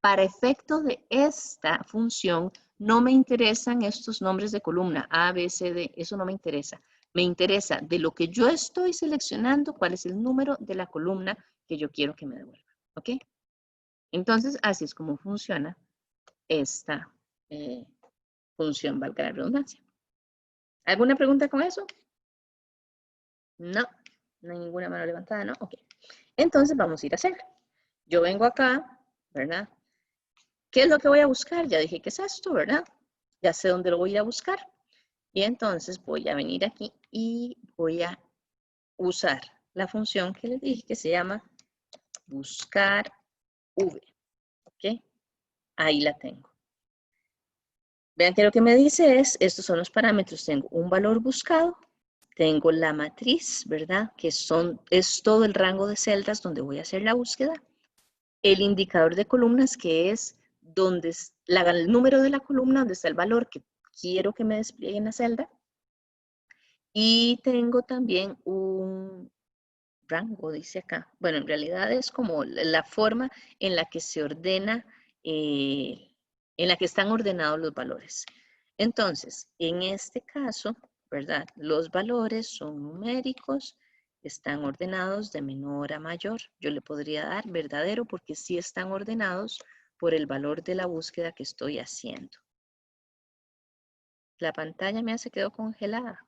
[SPEAKER 1] Para efecto de esta función, no me interesan estos nombres de columna, A, B, C, D, eso no me interesa. Me interesa de lo que yo estoy seleccionando, cuál es el número de la columna que yo quiero que me devuelva. ¿Ok? Entonces, así es como funciona esta función, valga la redundancia. ¿Alguna pregunta con eso? No, no hay ninguna mano levantada, ¿no? Ok. Entonces vamos a ir a hacer. Yo vengo acá, ¿verdad? ¿Qué es lo que voy a buscar? Ya dije que es esto, ¿verdad? Ya sé dónde lo voy a buscar. Y entonces voy a venir aquí y voy a usar la función que les dije que se llama buscar V. ¿Ok? Ahí la tengo. Vean que lo que me dice es, estos son los parámetros. Tengo un valor buscado, tengo la matriz, ¿verdad? Que es todo el rango de celdas donde voy a hacer la búsqueda. El indicador de columnas, que es donde el número de la columna, donde está el valor que quiero que me despliegue en la celda. Y tengo también un rango, dice acá. Bueno, en realidad es como la forma en la que se ordena, en la que están ordenados los valores. Entonces, en este caso, ¿verdad? Los valores son numéricos están ordenados de menor a mayor. Yo le podría dar verdadero porque sí están ordenados por el valor de la búsqueda que estoy haciendo. La pantalla mía se quedó congelada.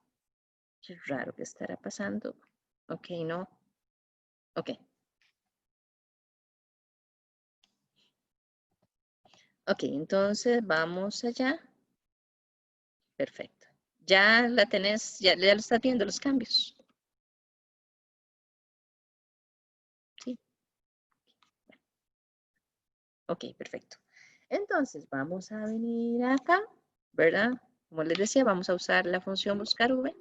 [SPEAKER 1] Qué raro que estará pasando. Ok, no. Ok. Ok, entonces vamos allá. Perfecto. Ya la tenés, ya lo estás viendo los cambios. Sí. Ok, perfecto. Entonces vamos a venir acá, ¿verdad? Como les decía, vamos a usar la función buscar v,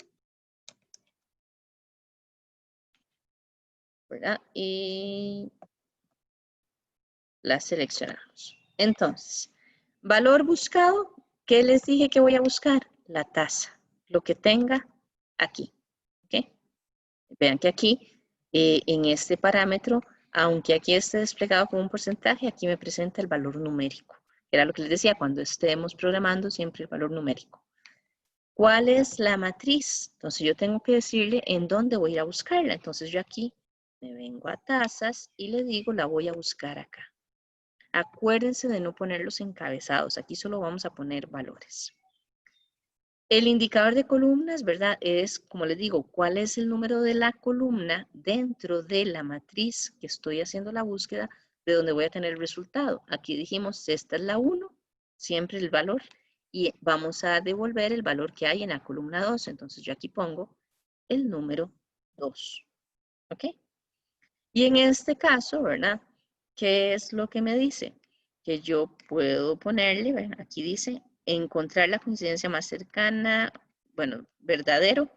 [SPEAKER 1] ¿verdad? Y la seleccionamos. Entonces, valor buscado, ¿qué les dije que voy a buscar? La tasa, lo que tenga aquí, ¿ok? Vean que aquí, en este parámetro, aunque aquí esté desplegado como un porcentaje, aquí me presenta el valor numérico. Era lo que les decía, cuando estemos programando, siempre el valor numérico. ¿Cuál es la matriz? Entonces yo tengo que decirle en dónde voy a ir a buscarla. Entonces yo aquí me vengo a tasas y le digo la voy a buscar acá. Acuérdense de no poner los encabezados. Aquí solo vamos a poner valores. El indicador de columnas, ¿verdad? Es, como les digo, cuál es el número de la columna dentro de la matriz que estoy haciendo la búsqueda de donde voy a tener el resultado. Aquí dijimos, esta es la 1, siempre el valor, y vamos a devolver el valor que hay en la columna 2. Entonces yo aquí pongo el número 2. ¿Ok? Y en este caso, ¿verdad? ¿Qué es lo que me dice? Que yo puedo ponerle, ¿verdad? Aquí dice, encontrar la coincidencia más cercana, bueno, verdadero,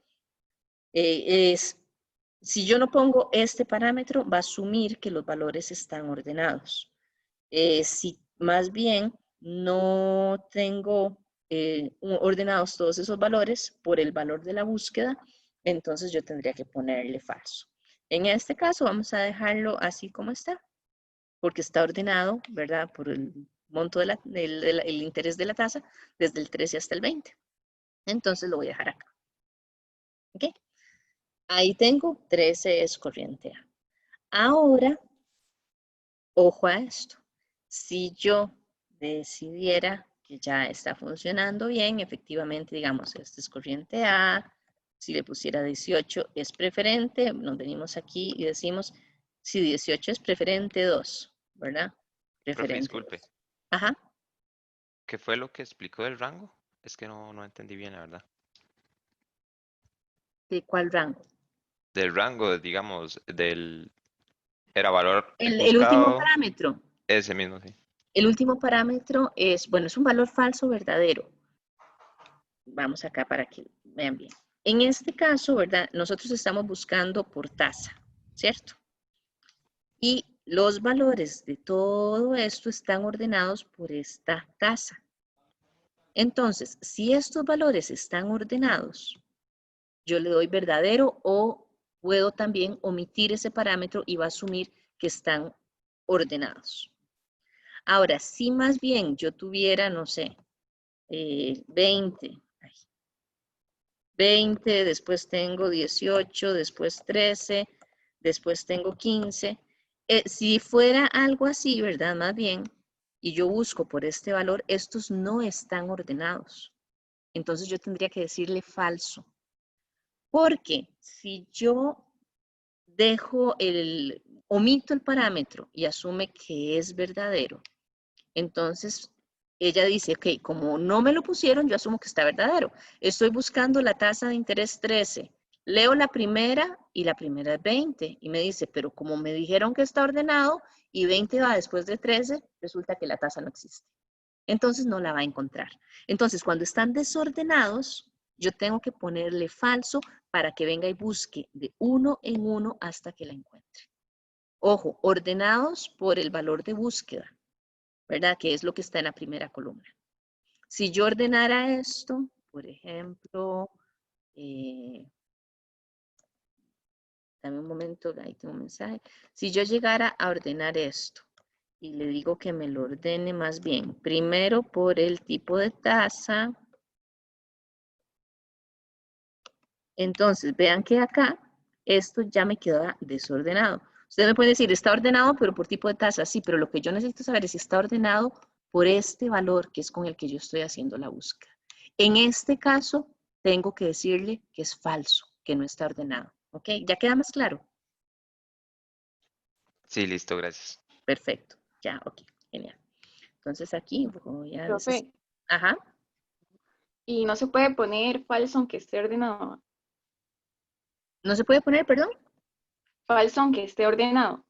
[SPEAKER 1] si yo no pongo este parámetro, va a asumir que los valores están ordenados. Si más bien no tengo ordenados todos esos valores por el valor de la búsqueda, entonces yo tendría que ponerle falso. En este caso vamos a dejarlo así como está, porque está ordenado, ¿verdad? Por el monto del interés de la tasa desde el 13 hasta el 20. Entonces lo voy a dejar acá. ¿Ok? Ahí tengo 13 es corriente A. Ahora, ojo a esto. Si yo decidiera que ya está funcionando bien, efectivamente, digamos, este es corriente A, si le pusiera 18 es preferente, nos venimos aquí y decimos, si 18 es preferente 2, ¿verdad?
[SPEAKER 5] Profe,
[SPEAKER 1] Preferente
[SPEAKER 5] disculpe,
[SPEAKER 1] 2. Ajá.
[SPEAKER 5] ¿qué fue lo que explicó del rango? Es que no entendí bien, la verdad.
[SPEAKER 1] ¿De cuál rango?
[SPEAKER 5] Del rango, digamos, era valor
[SPEAKER 1] El último
[SPEAKER 5] buscado,
[SPEAKER 1] parámetro.
[SPEAKER 5] ese mismo, sí.
[SPEAKER 1] El último parámetro es, bueno, es un valor falso o verdadero. Vamos acá para que vean bien. En este caso, ¿verdad? Nosotros estamos buscando por tasa, ¿cierto? Y los valores de todo esto están ordenados por esta tasa. Entonces, si estos valores están ordenados, yo le doy verdadero o puedo también omitir ese parámetro y va a asumir que están ordenados. Ahora, si más bien yo tuviera, no sé, 20, 20, después tengo 18, después 13, después tengo 15. Si fuera algo así, ¿verdad? Más bien, y yo busco por este valor, estos no están ordenados. Entonces yo tendría que decirle falso. Porque si yo omito el parámetro y asume que es verdadero, entonces ella dice, ok, como no me lo pusieron, yo asumo que está verdadero. Estoy buscando la tasa de interés 13. Leo la primera y la primera es 20. Y me dice, pero como me dijeron que está ordenado y 20 va después de 13, resulta que la tasa no existe. Entonces no la va a encontrar. Entonces cuando están desordenados, yo tengo que ponerle falso para que venga y busque de uno en uno hasta que la encuentre. Ojo, ordenados por el valor de búsqueda, ¿verdad? Que es lo que está en la primera columna. Si yo ordenara esto, por ejemplo, dame un momento, ahí tengo un mensaje. Si yo llegara a ordenar esto y le digo que me lo ordene más bien, primero por el tipo de tasa. Entonces, vean que acá esto ya me queda desordenado. Usted me puede decir, está ordenado, pero por tipo de tasa, sí, pero lo que yo necesito saber es si está ordenado por este valor que es con el que yo estoy haciendo la búsqueda. En este caso, tengo que decirle que es falso, que no está ordenado. ¿Ok? ¿Ya queda más claro?
[SPEAKER 5] Sí, listo, gracias.
[SPEAKER 1] Perfecto. Ya, ok. Genial. Entonces aquí voy a...
[SPEAKER 6] Profe,
[SPEAKER 1] Ajá.
[SPEAKER 6] y no se puede poner falso aunque esté ordenado.
[SPEAKER 1] ¿No se puede poner, perdón?
[SPEAKER 6] Falso aunque esté ordenado.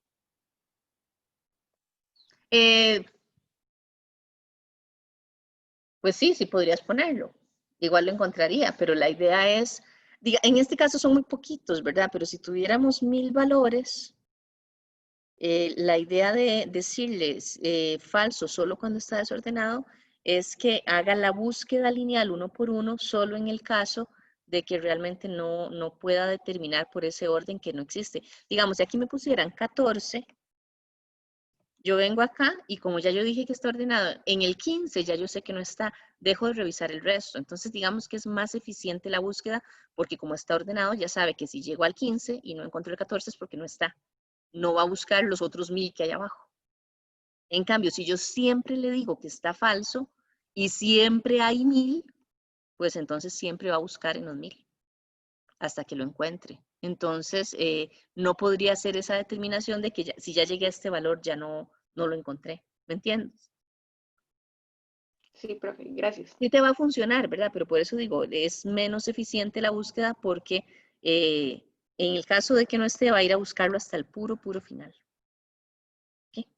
[SPEAKER 1] Pues sí, sí podrías ponerlo. Igual lo encontraría, pero la idea es, en este caso son muy poquitos, ¿verdad? Pero si tuviéramos 1000 valores, la idea de decirles falso solo cuando está desordenado es que haga la búsqueda lineal uno por uno solo en el caso de que realmente no pueda determinar por ese orden que no existe. Digamos, si aquí me pusieran 14, yo vengo acá y como ya yo dije que está ordenado, en el 15 ya yo sé que no está, dejo de revisar el resto. Entonces digamos que es más eficiente la búsqueda porque como está ordenado ya sabe que si llego al 15 y no encuentro el 14 es porque no está. No va a buscar los otros 1000 que hay abajo. En cambio, si yo siempre le digo que está falso y siempre hay 1000, pues entonces siempre va a buscar en los 1000 hasta que lo encuentre. Entonces, no podría hacer esa determinación de que si ya llegué a este valor ya no lo encontré. ¿Me entiendes?
[SPEAKER 6] Sí, profe, gracias.
[SPEAKER 1] Sí te va a funcionar, ¿verdad? Pero por eso digo, es menos eficiente la búsqueda porque en el caso de que no esté, va a ir a buscarlo hasta el puro final. ¿Okay?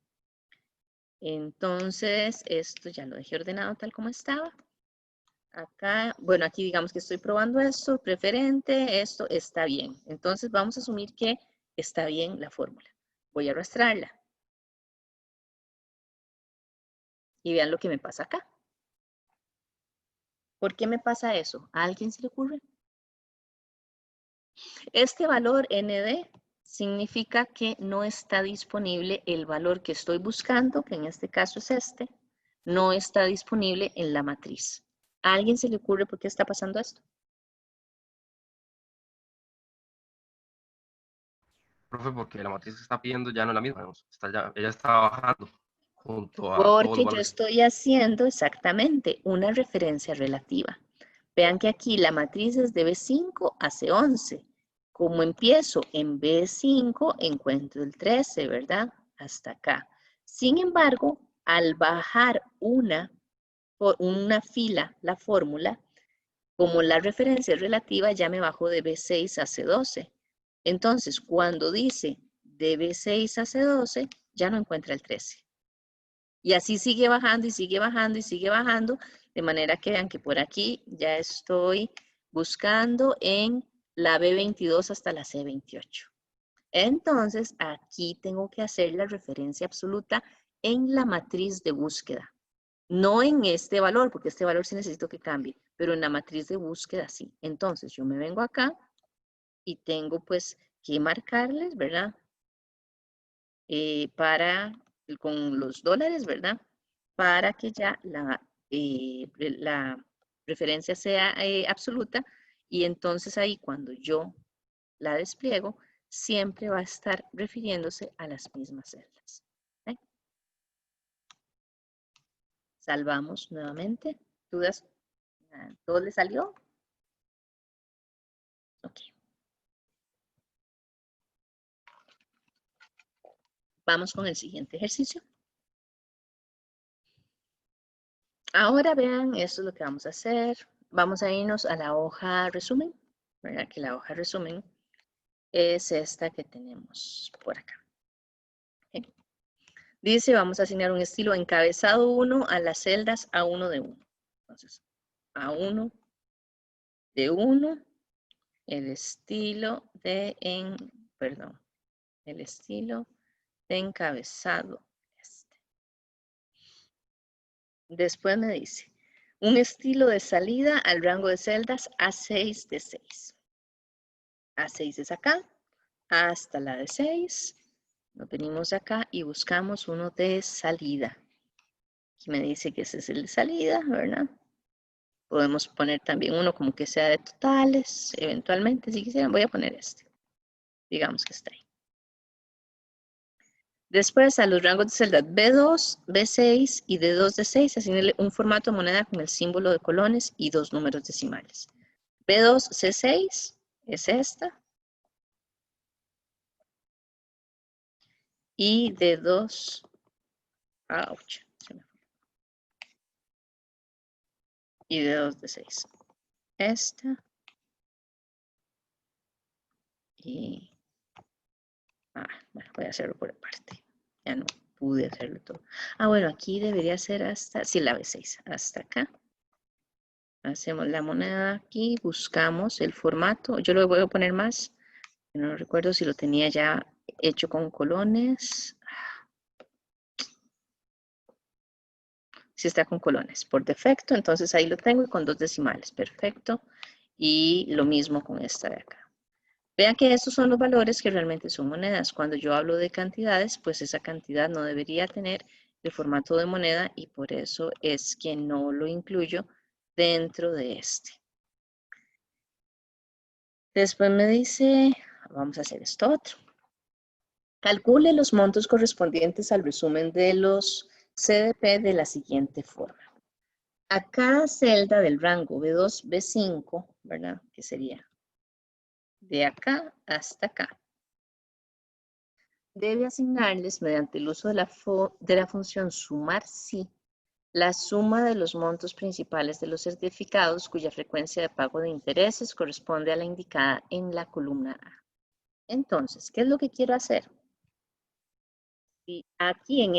[SPEAKER 1] Entonces, esto ya lo dejé ordenado tal como estaba. Acá, bueno, aquí digamos que estoy probando esto, preferente, esto está bien. Entonces vamos a asumir que está bien la fórmula. Voy a arrastrarla. Y vean lo que me pasa acá. ¿Por qué me pasa eso? ¿A alguien se le ocurre? Este valor ND significa que no está disponible el valor que estoy buscando, que en este caso es este, no está disponible en la matriz. ¿A alguien se le ocurre por qué está pasando esto?
[SPEAKER 7] Profe, porque la matriz que está pidiendo ya no es la misma, digamos, ella está bajando junto a todos
[SPEAKER 1] Porque
[SPEAKER 7] los
[SPEAKER 1] yo
[SPEAKER 7] valores.
[SPEAKER 1] estoy haciendo exactamente una referencia relativa. Vean que aquí la matriz es de B5 a C11. Como empiezo en B5, encuentro el 13, ¿verdad? Hasta acá. Sin embargo, al bajar una fila, la fórmula, como la referencia es relativa, ya me bajo de B6 a C12. Entonces, cuando dice de B6 a C12, ya no encuentra el 13. Y así sigue bajando y sigue bajando y sigue bajando, de manera que vean que por aquí ya estoy buscando en la B22 hasta la C28. Entonces, aquí tengo que hacer la referencia absoluta en la matriz de búsqueda. No en este valor, porque este valor sí necesito que cambie, pero en la matriz de búsqueda sí. Entonces, yo me vengo acá y tengo pues que marcarles, ¿verdad? Con los dólares, ¿verdad? Para que ya la referencia sea absoluta y entonces ahí cuando yo la despliego, siempre va a estar refiriéndose a las mismas celdas. ¿Okay? Salvamos nuevamente. ¿Dudas? ¿Todo le salió? Ok. Vamos con el siguiente ejercicio. Ahora vean, esto es lo que vamos a hacer. Vamos a irnos a la hoja resumen, ¿verdad? Que la hoja resumen es esta que tenemos por acá. ¿Okay? Dice, vamos a asignar un estilo encabezado 1 a las celdas A1 de 1. Entonces, A1 de 1, el estilo de el estilo de encabezado. Después me dice, un estilo de salida al rango de celdas A6 de 6. A6 es acá, hasta la de 6. Nos venimos acá y buscamos uno de salida. Aquí me dice que ese es el de salida, ¿verdad? Podemos poner también uno como que sea de totales, eventualmente, si quisieran, voy a poner este. Digamos que está ahí. Después a los rangos de celda B2, B6 y D2, D6, asignarle un formato de moneda con el símbolo de colones y 2 números decimales. B2, C6 es esta. Y D2, ouch, se me fue. Y D2, D6. Esta. Y, bueno, voy a hacerlo por aparte. Ya no pude hacerlo todo. Bueno, aquí debería ser hasta, sí, la B6, hasta acá. Hacemos la moneda aquí, buscamos el formato. Yo lo voy a poner más. No recuerdo si lo tenía ya hecho con colones. Sí está con colones por defecto, entonces ahí lo tengo y con 2 decimales. Perfecto. Y lo mismo con esta de acá. Vean que estos son los valores que realmente son monedas. Cuando yo hablo de cantidades, pues esa cantidad no debería tener el formato de moneda y por eso es que no lo incluyo dentro de este. Después me dice, vamos a hacer esto otro. Calcule los montos correspondientes al resumen de los CDP de la siguiente forma. A cada celda del rango B2, B5, ¿verdad? Que sería de acá hasta acá. Debe asignarles, mediante el uso de la función sumar sí, la suma de los montos principales de los certificados cuya frecuencia de pago de intereses corresponde a la indicada en la columna A. Entonces, ¿qué es lo que quiero hacer? Y aquí en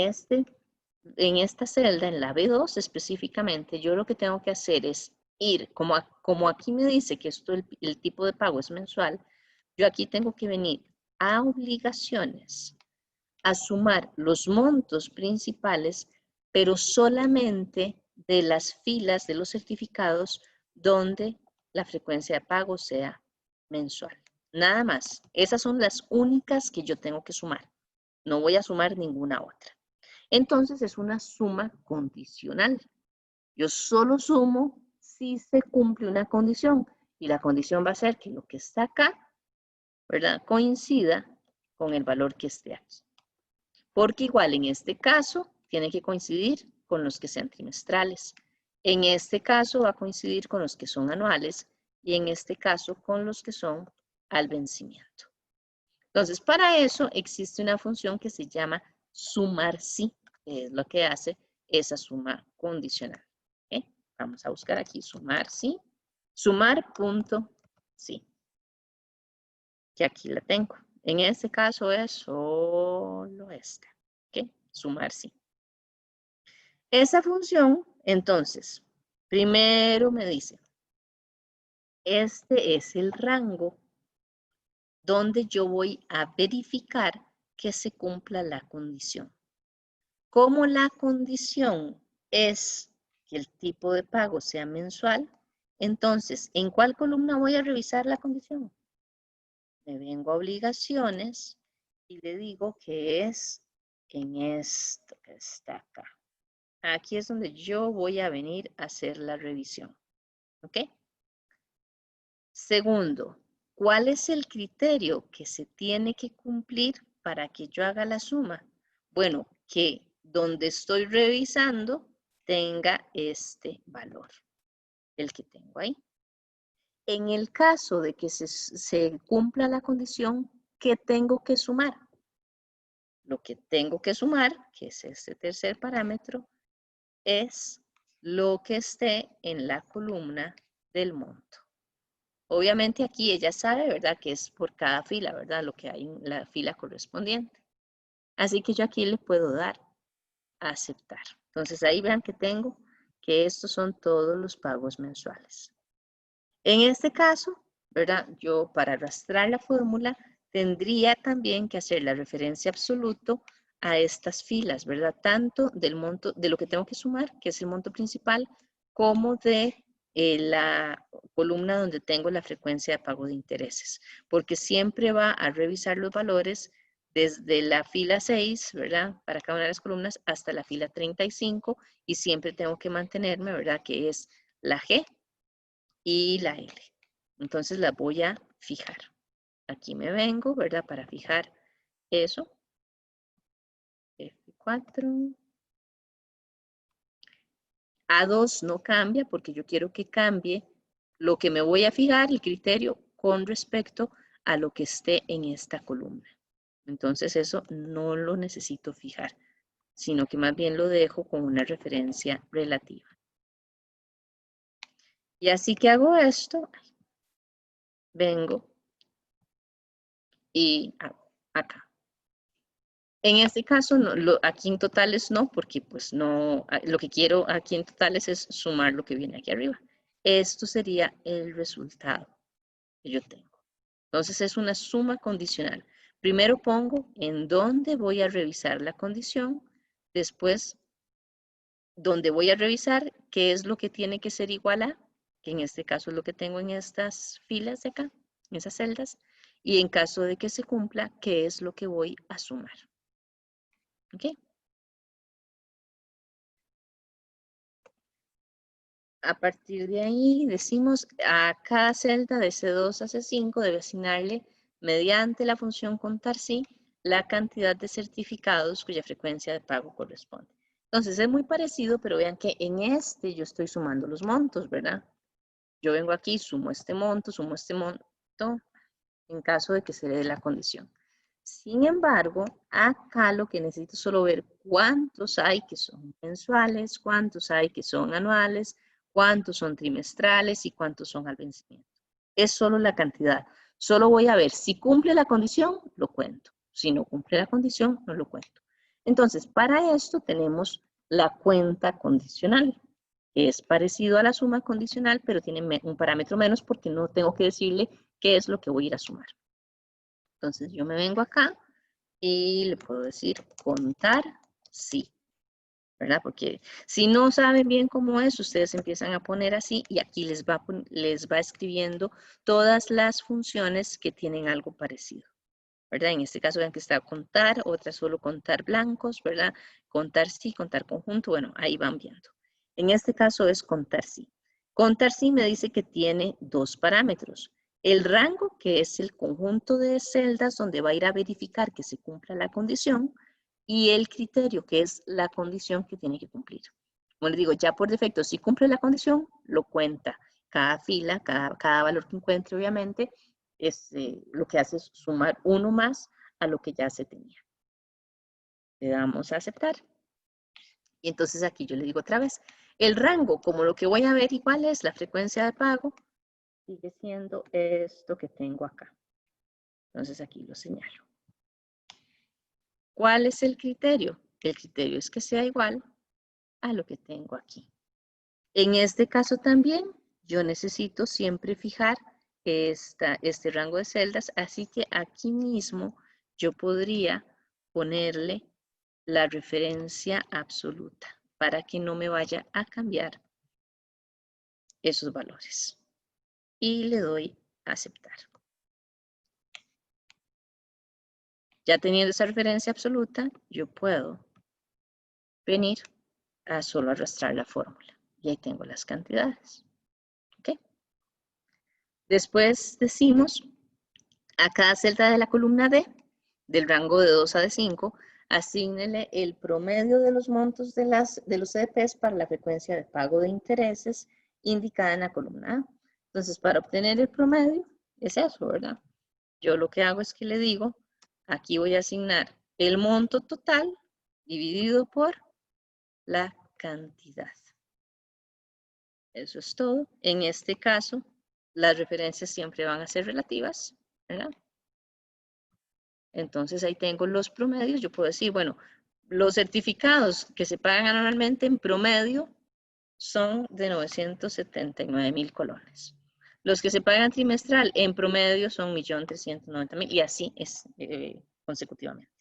[SPEAKER 1] esta celda, en la B2 específicamente, yo lo que tengo que hacer es ir, como aquí me dice que esto el tipo de pago es mensual, yo aquí tengo que venir a obligaciones, a sumar los montos principales, pero solamente de las filas de los certificados donde la frecuencia de pago sea mensual. Nada más. Esas son las únicas que yo tengo que sumar. No voy a sumar ninguna otra. Entonces es una suma condicional. Yo solo sumo si se cumple una condición. Y la condición va a ser que lo que está acá, ¿verdad?, coincida con el valor que esté aquí. Porque igual en este caso tiene que coincidir con los que sean trimestrales. En este caso va a coincidir con los que son anuales y en este caso con los que son al vencimiento. Entonces, para eso existe una función que se llama sumar sí, que es lo que hace esa suma condicional. ¿Okay? Vamos a buscar aquí sumar sí, sumar punto sí, que aquí la tengo. En este caso es solo esta. ¿Ok? Sumar sí. Esa función, entonces, primero me dice, este es el rango donde yo voy a verificar que se cumpla la condición. Como la condición es que el tipo de pago sea mensual, entonces, ¿en cuál columna voy a revisar la condición? Me vengo a obligaciones y le digo que es en esto que está acá. Aquí es donde yo voy a venir a hacer la revisión. ¿Ok? Segundo, ¿cuál es el criterio que se tiene que cumplir para que yo haga la suma? Bueno, que donde estoy revisando tenga este valor, el que tengo ahí. En el caso de que se cumpla la condición, ¿qué tengo que sumar? Lo que tengo que sumar, que es este tercer parámetro, es lo que esté en la columna del monto. Obviamente aquí ella sabe, ¿verdad?, que es por cada fila, ¿verdad?, lo que hay en la fila correspondiente. Así que yo aquí le puedo dar a aceptar. Entonces ahí vean que tengo que estos son todos los pagos mensuales. En este caso, ¿verdad?, yo para arrastrar la fórmula tendría también que hacer la referencia absoluto a estas filas, ¿verdad? Tanto del monto, de lo que tengo que sumar, que es el monto principal, como de la columna donde tengo la frecuencia de pago de intereses, porque siempre va a revisar los valores desde la fila 6, ¿verdad? Para cada una de las columnas hasta la fila 35 y siempre tengo que mantenerme, ¿verdad? Que es la G y la L. Entonces la voy a fijar aquí me vengo, ¿verdad? Para fijar eso. F4. A2 no cambia porque yo quiero que cambie lo que me voy a fijar, el criterio, con respecto a lo que esté en esta columna. Entonces eso no lo necesito fijar, sino que más bien lo dejo con una referencia relativa. Y así que hago esto, vengo y hago acá. En este caso, no, aquí en totales no, porque pues no, lo que quiero aquí en totales es sumar lo que viene aquí arriba. Esto sería el resultado que yo tengo. Entonces es una suma condicional. Primero pongo en dónde voy a revisar la condición, después donde voy a revisar qué es lo que tiene que ser igual a, que en este caso es lo que tengo en estas filas de acá, en esas celdas, y en caso de que se cumpla, qué es lo que voy a sumar. ¿Ok? A partir de ahí decimos a cada celda de C2 a C5 debe asignarle mediante la función contar sí la cantidad de certificados cuya frecuencia de pago corresponde. Entonces es muy parecido, pero vean que en este yo estoy sumando los montos, ¿verdad? Yo vengo aquí, sumo este monto en caso de que se le dé la condición. Sin embargo, acá lo que necesito es solo ver cuántos hay que son mensuales, cuántos hay que son anuales, cuántos son trimestrales y cuántos son al vencimiento. Es solo la cantidad. Solo voy a ver si cumple la condición, lo cuento. Si no cumple la condición, no lo cuento. Entonces, para esto tenemos la cuenta condicional, que es parecido a la suma condicional, pero tiene un parámetro menos porque no tengo que decirle qué es lo que voy a ir a sumar. Entonces, yo me vengo acá y le puedo decir contar sí, ¿verdad? Porque si no saben bien cómo es, ustedes empiezan a poner así y aquí les va escribiendo todas las funciones que tienen algo parecido, ¿verdad? En este caso vean que está contar, otra solo contar blancos, ¿verdad? Contar sí, contar conjunto, bueno, ahí van viendo. En este caso es contar sí. Contar sí me dice que tiene dos parámetros. El rango, que es el conjunto de celdas donde va a ir a verificar que se cumpla la condición, y el criterio, que es la condición que tiene que cumplir. Como les digo, ya por defecto, si cumple la condición, lo cuenta. Cada fila, cada valor que encuentre, obviamente, lo que hace es sumar uno más a lo que ya se tenía. Le damos a aceptar. Y entonces aquí yo le digo otra vez, el rango, como lo que voy a ver igual es la frecuencia de pago, sigue siendo esto que tengo acá. Entonces aquí lo señalo. ¿Cuál es el criterio? El criterio es que sea igual a lo que tengo aquí. En este caso también, yo necesito siempre fijar este rango de celdas, así que aquí mismo yo podría ponerle la referencia absoluta para que no me vaya a cambiar esos valores. Y le doy a aceptar. Ya teniendo esa referencia absoluta, yo puedo venir a solo arrastrar la fórmula. Y ahí tengo las cantidades. ¿Ok? Después decimos a cada celda de la columna D, del rango de 2 a D5, asígnele el promedio de los montos de los CDPs para la frecuencia de pago de intereses indicada en la columna A. Entonces, para obtener el promedio, es eso, ¿verdad? Yo lo que hago es que le digo, aquí voy a asignar el monto total dividido por la cantidad. Eso es todo. En este caso, las referencias siempre van a ser relativas, ¿verdad? Entonces ahí tengo los promedios. Yo puedo decir, bueno, los certificados que se pagan anualmente en promedio son de 979,000 colones. Los que se pagan trimestral en promedio son 1.390.000 y así es consecutivamente.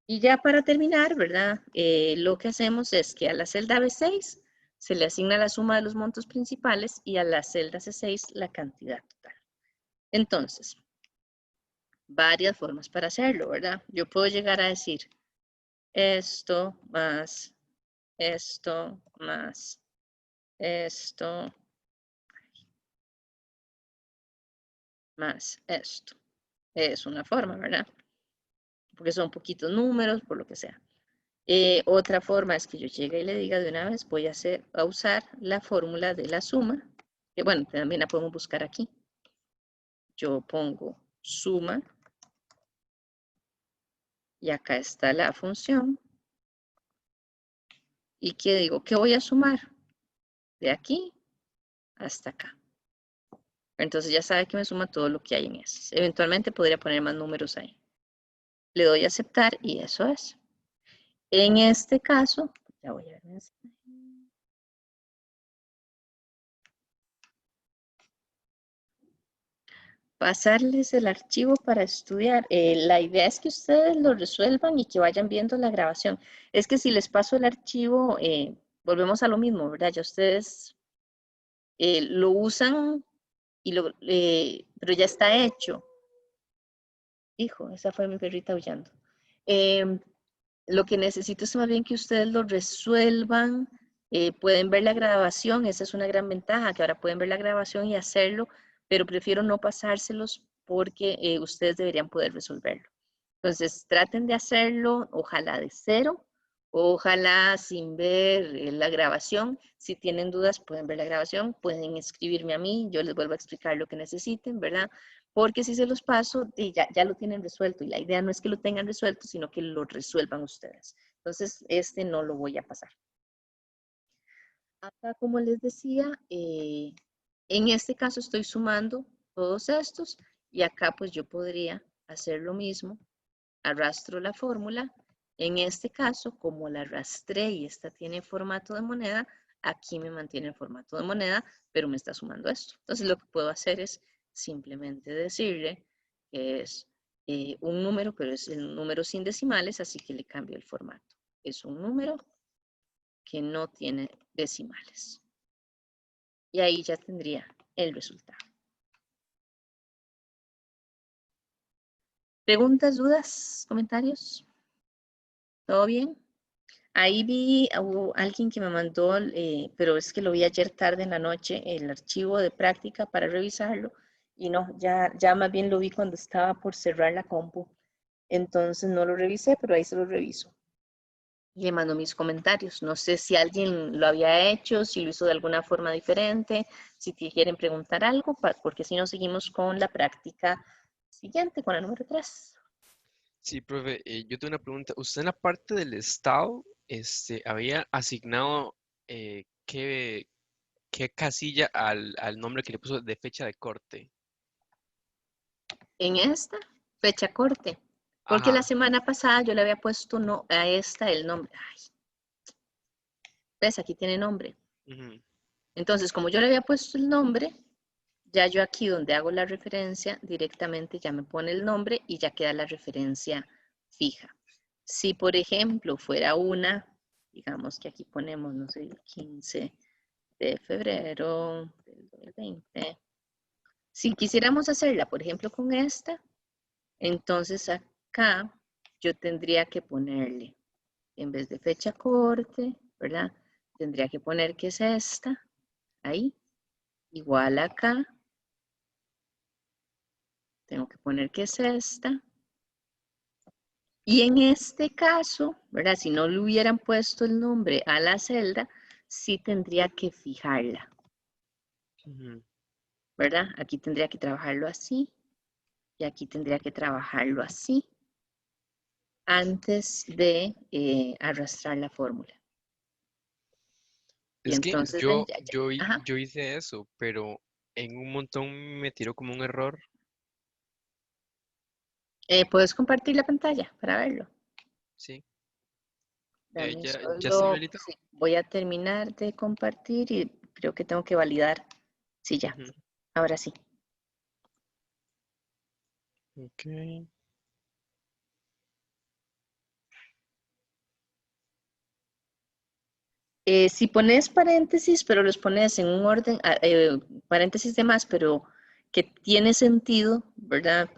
[SPEAKER 1] Y ya para terminar, ¿verdad? Lo que hacemos es que a la celda B6 se le asigna la suma de los montos principales y a la celda C6 la cantidad total. Entonces, varias formas para hacerlo, ¿verdad? Yo puedo llegar a decir esto más esto más esto más esto. Es una forma, ¿verdad? Porque son poquitos números, por lo que sea. Otra forma es que yo llegue y le diga de una vez, voy a usar la fórmula de la suma, que bueno, también la podemos buscar aquí. Yo pongo suma, y acá está la función. ¿Y qué digo? ¿Qué voy a sumar? De aquí hasta acá. Entonces ya sabe que me suma todo lo que hay en esas. Eventualmente podría poner más números ahí. Le doy a aceptar y eso es. En este caso, ya voy a ver. Pasarles el archivo para estudiar. La idea es que ustedes lo resuelvan y que vayan viendo la grabación. Es que si les paso el archivo, volvemos a lo mismo, ¿verdad? Ya ustedes lo usan, pero ya está hecho. Hijo, esa fue mi perrita aullando. Lo que necesito es más bien que ustedes lo resuelvan. Pueden ver la grabación, esa es una gran ventaja, que ahora pueden ver la grabación y hacerlo, pero prefiero no pasárselos porque ustedes deberían poder resolverlo. Entonces, traten de hacerlo, ojalá de cero, ojalá sin ver la grabación. Si tienen dudas, pueden ver la grabación, pueden escribirme a mí, yo les vuelvo a explicar lo que necesiten, ¿verdad? Porque si se los paso, ya lo tienen resuelto. Y la idea no es que lo tengan resuelto, sino que lo resuelvan ustedes. Entonces, este no lo voy a pasar. Acá, como les decía, en este caso estoy sumando todos estos. Y acá, pues, yo podría hacer lo mismo. Arrastro la fórmula. En este caso, como la arrastré y esta tiene formato de moneda, aquí me mantiene el formato de moneda, pero me está sumando esto. Entonces, lo que puedo hacer es simplemente decirle que es un número, pero es el número sin decimales, así que le cambio el formato. Es un número que no tiene decimales. Y ahí ya tendría el resultado. ¿Preguntas, dudas, comentarios? ¿Todo bien? Ahí vi, hubo alguien que me mandó, pero es que lo vi ayer tarde en la noche, el archivo de práctica para revisarlo. Y no, ya más bien lo vi cuando estaba por cerrar la compu. Entonces no lo revisé, pero ahí se lo reviso. Y le mando mis comentarios. No sé si alguien lo había hecho, si lo hizo de alguna forma diferente, si quieren preguntar algo, porque si no seguimos con la práctica siguiente, con la número 3.
[SPEAKER 3] Sí, profe, yo tengo una pregunta. ¿Usted en la parte del estado había asignado qué casilla al nombre que le puso de fecha de corte?
[SPEAKER 1] En esta fecha corte. Porque
[SPEAKER 3] Ajá.
[SPEAKER 1] la semana pasada yo le había puesto no, a esta el nombre. Ay. ¿Ves? Aquí tiene nombre.
[SPEAKER 3] Ujú.
[SPEAKER 1] Entonces, como yo le había puesto el nombre, ya yo aquí donde hago la referencia, directamente ya me pone el nombre y ya queda la referencia fija. Si, por ejemplo, fuera una, digamos que aquí ponemos, no sé, el 15 de febrero del 2020. Si quisiéramos hacerla, por ejemplo, con esta, entonces acá yo tendría que ponerle, en vez de fecha corte, ¿verdad? Tendría que poner que es esta, ahí, igual acá. Tengo que poner que es esta. Y en este caso, ¿verdad? Si no le hubieran puesto el nombre a la celda, sí tendría que fijarla,
[SPEAKER 3] Ujú.
[SPEAKER 1] ¿verdad? Aquí tendría que trabajarlo así y aquí tendría que trabajarlo así antes de arrastrar la fórmula. Y
[SPEAKER 3] Es que
[SPEAKER 1] entonces, ven,
[SPEAKER 3] yo, yo, hi-
[SPEAKER 1] ajá.
[SPEAKER 3] yo hice eso, pero en un montón me tiró como un error.
[SPEAKER 1] ¿Puedes compartir la pantalla para verlo?
[SPEAKER 3] Sí.
[SPEAKER 1] Dame
[SPEAKER 3] Ya está
[SPEAKER 1] solo,
[SPEAKER 3] habilitado.
[SPEAKER 1] sí, voy a terminar de compartir y creo que tengo que validar. Sí, ya.
[SPEAKER 3] Ujú.
[SPEAKER 1] Ahora sí.
[SPEAKER 3] Ok.
[SPEAKER 1] Si pones paréntesis, pero los pones en un orden, paréntesis de más, pero que tiene sentido, ¿verdad?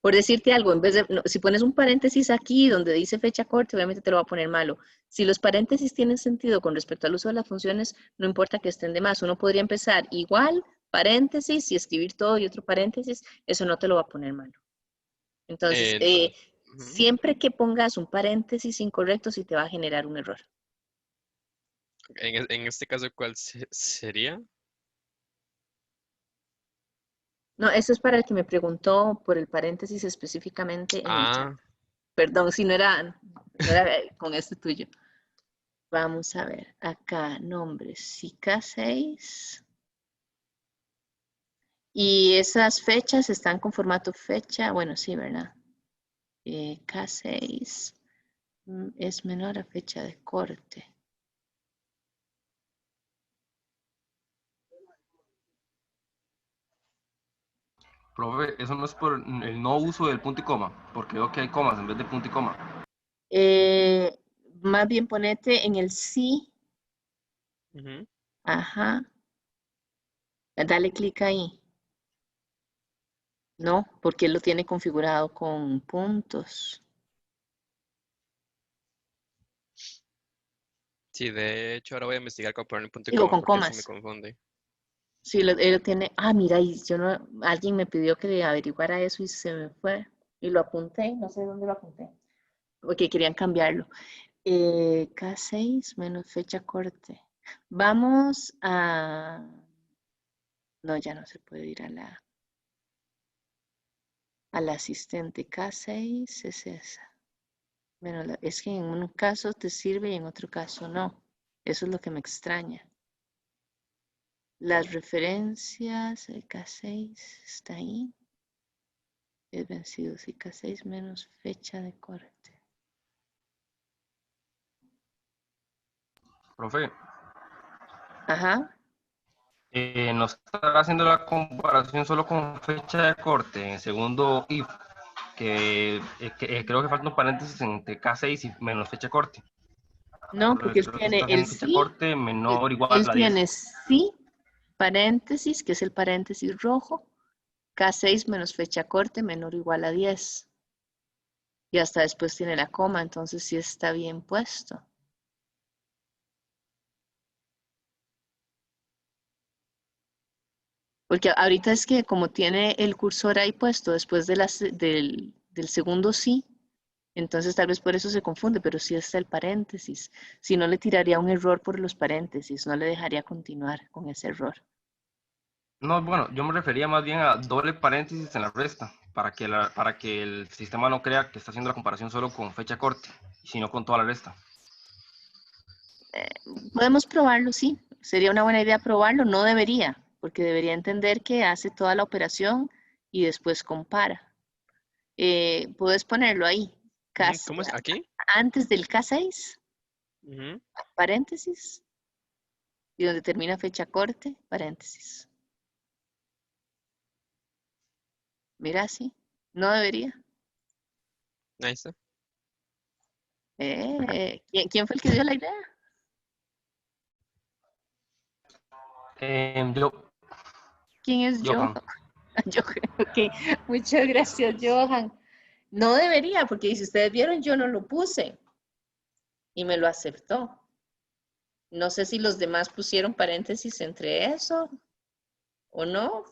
[SPEAKER 1] Por decirte algo, en vez de, no, si pones un paréntesis aquí donde dice fecha corte, obviamente te lo va a poner malo. Si los paréntesis tienen sentido con respecto al uso de las funciones, no importa que estén de más. Uno podría empezar igual, paréntesis y escribir todo y otro paréntesis, eso no te lo va a poner malo. Entonces,
[SPEAKER 3] Ujú.
[SPEAKER 1] siempre que pongas un paréntesis incorrecto, sí te va a generar un error.
[SPEAKER 3] En este caso, ¿cuál sería?
[SPEAKER 1] No, eso es para el que me preguntó por el paréntesis específicamente en el chat.
[SPEAKER 3] Ah,
[SPEAKER 1] Perdón, si no era con este tuyo. Vamos a ver, acá, nombres, sí, K6. Y esas fechas están con formato fecha, bueno, sí, ¿verdad? K6 es menor a fecha de corte.
[SPEAKER 7] Profe, eso no es por el no uso del punto y coma, porque veo que hay comas en vez de punto y coma.
[SPEAKER 1] Más bien ponete en el sí,
[SPEAKER 3] ujú.
[SPEAKER 1] ajá, dale clic ahí. No, porque él lo tiene configurado con puntos.
[SPEAKER 3] Sí, de hecho, ahora voy a investigar cómo poner el punto y
[SPEAKER 1] Digo,
[SPEAKER 3] coma
[SPEAKER 1] con
[SPEAKER 3] porque sí me
[SPEAKER 1] comas.
[SPEAKER 3] confunde.
[SPEAKER 1] Sí, él lo tiene. Ah, mira, y yo no, alguien me pidió que le averiguara eso y se me fue. Y lo apunté, no sé dónde lo apunté. Porque querían cambiarlo. K6 menos fecha corte. Vamos a. No, ya no se puede ir al asistente. K6 es esa. Bueno, es que en un caso te sirve y en otro caso no. Eso es lo que me extraña. Las referencias, el K6 está ahí. Es vencido, sí, K6 menos fecha de corte.
[SPEAKER 7] Profe,
[SPEAKER 1] Ajá.
[SPEAKER 7] no está haciendo la comparación solo con fecha de corte, en segundo if, que creo que falta un paréntesis entre K6 y menos fecha de corte.
[SPEAKER 1] No, porque él
[SPEAKER 7] Creo que
[SPEAKER 1] tiene
[SPEAKER 7] está
[SPEAKER 1] el
[SPEAKER 7] haciendo fecha de
[SPEAKER 1] sí,
[SPEAKER 7] corte menor o igual
[SPEAKER 1] él
[SPEAKER 7] a 10.
[SPEAKER 1] tiene sí, paréntesis, que es el paréntesis rojo, K6 menos fecha corte menor o igual a 10. Y hasta después tiene la coma, entonces sí está bien puesto. Porque ahorita es que como tiene el cursor ahí puesto después de del segundo sí, entonces tal vez por eso se confunde, pero sí está el paréntesis. Si no, le tiraría un error por los paréntesis, no le dejaría continuar con ese error.
[SPEAKER 7] No, bueno, yo me refería más bien a doble paréntesis en la resta, para que el sistema no crea que está haciendo la comparación solo con fecha corte, sino con toda la resta.
[SPEAKER 1] Podemos probarlo, sí. Sería una buena idea probarlo. No debería, porque debería entender que hace toda la operación y después compara. Puedes ponerlo ahí.
[SPEAKER 3] ¿Cómo es? ¿Aquí?
[SPEAKER 1] Antes del K6,
[SPEAKER 3] Ujú.
[SPEAKER 1] paréntesis, y donde termina fecha corte, paréntesis. Mira, sí. No debería.
[SPEAKER 3] Ahí está.
[SPEAKER 1] ¿Quién fue el que dio la idea?
[SPEAKER 7] Yo,
[SPEAKER 1] ¿Quién es Johan?
[SPEAKER 7] Johan.
[SPEAKER 1] Johan, ok. Muchas gracias, Johan. No debería, porque si ustedes vieron, yo no lo puse y me lo aceptó. No sé si los demás pusieron paréntesis entre eso o no.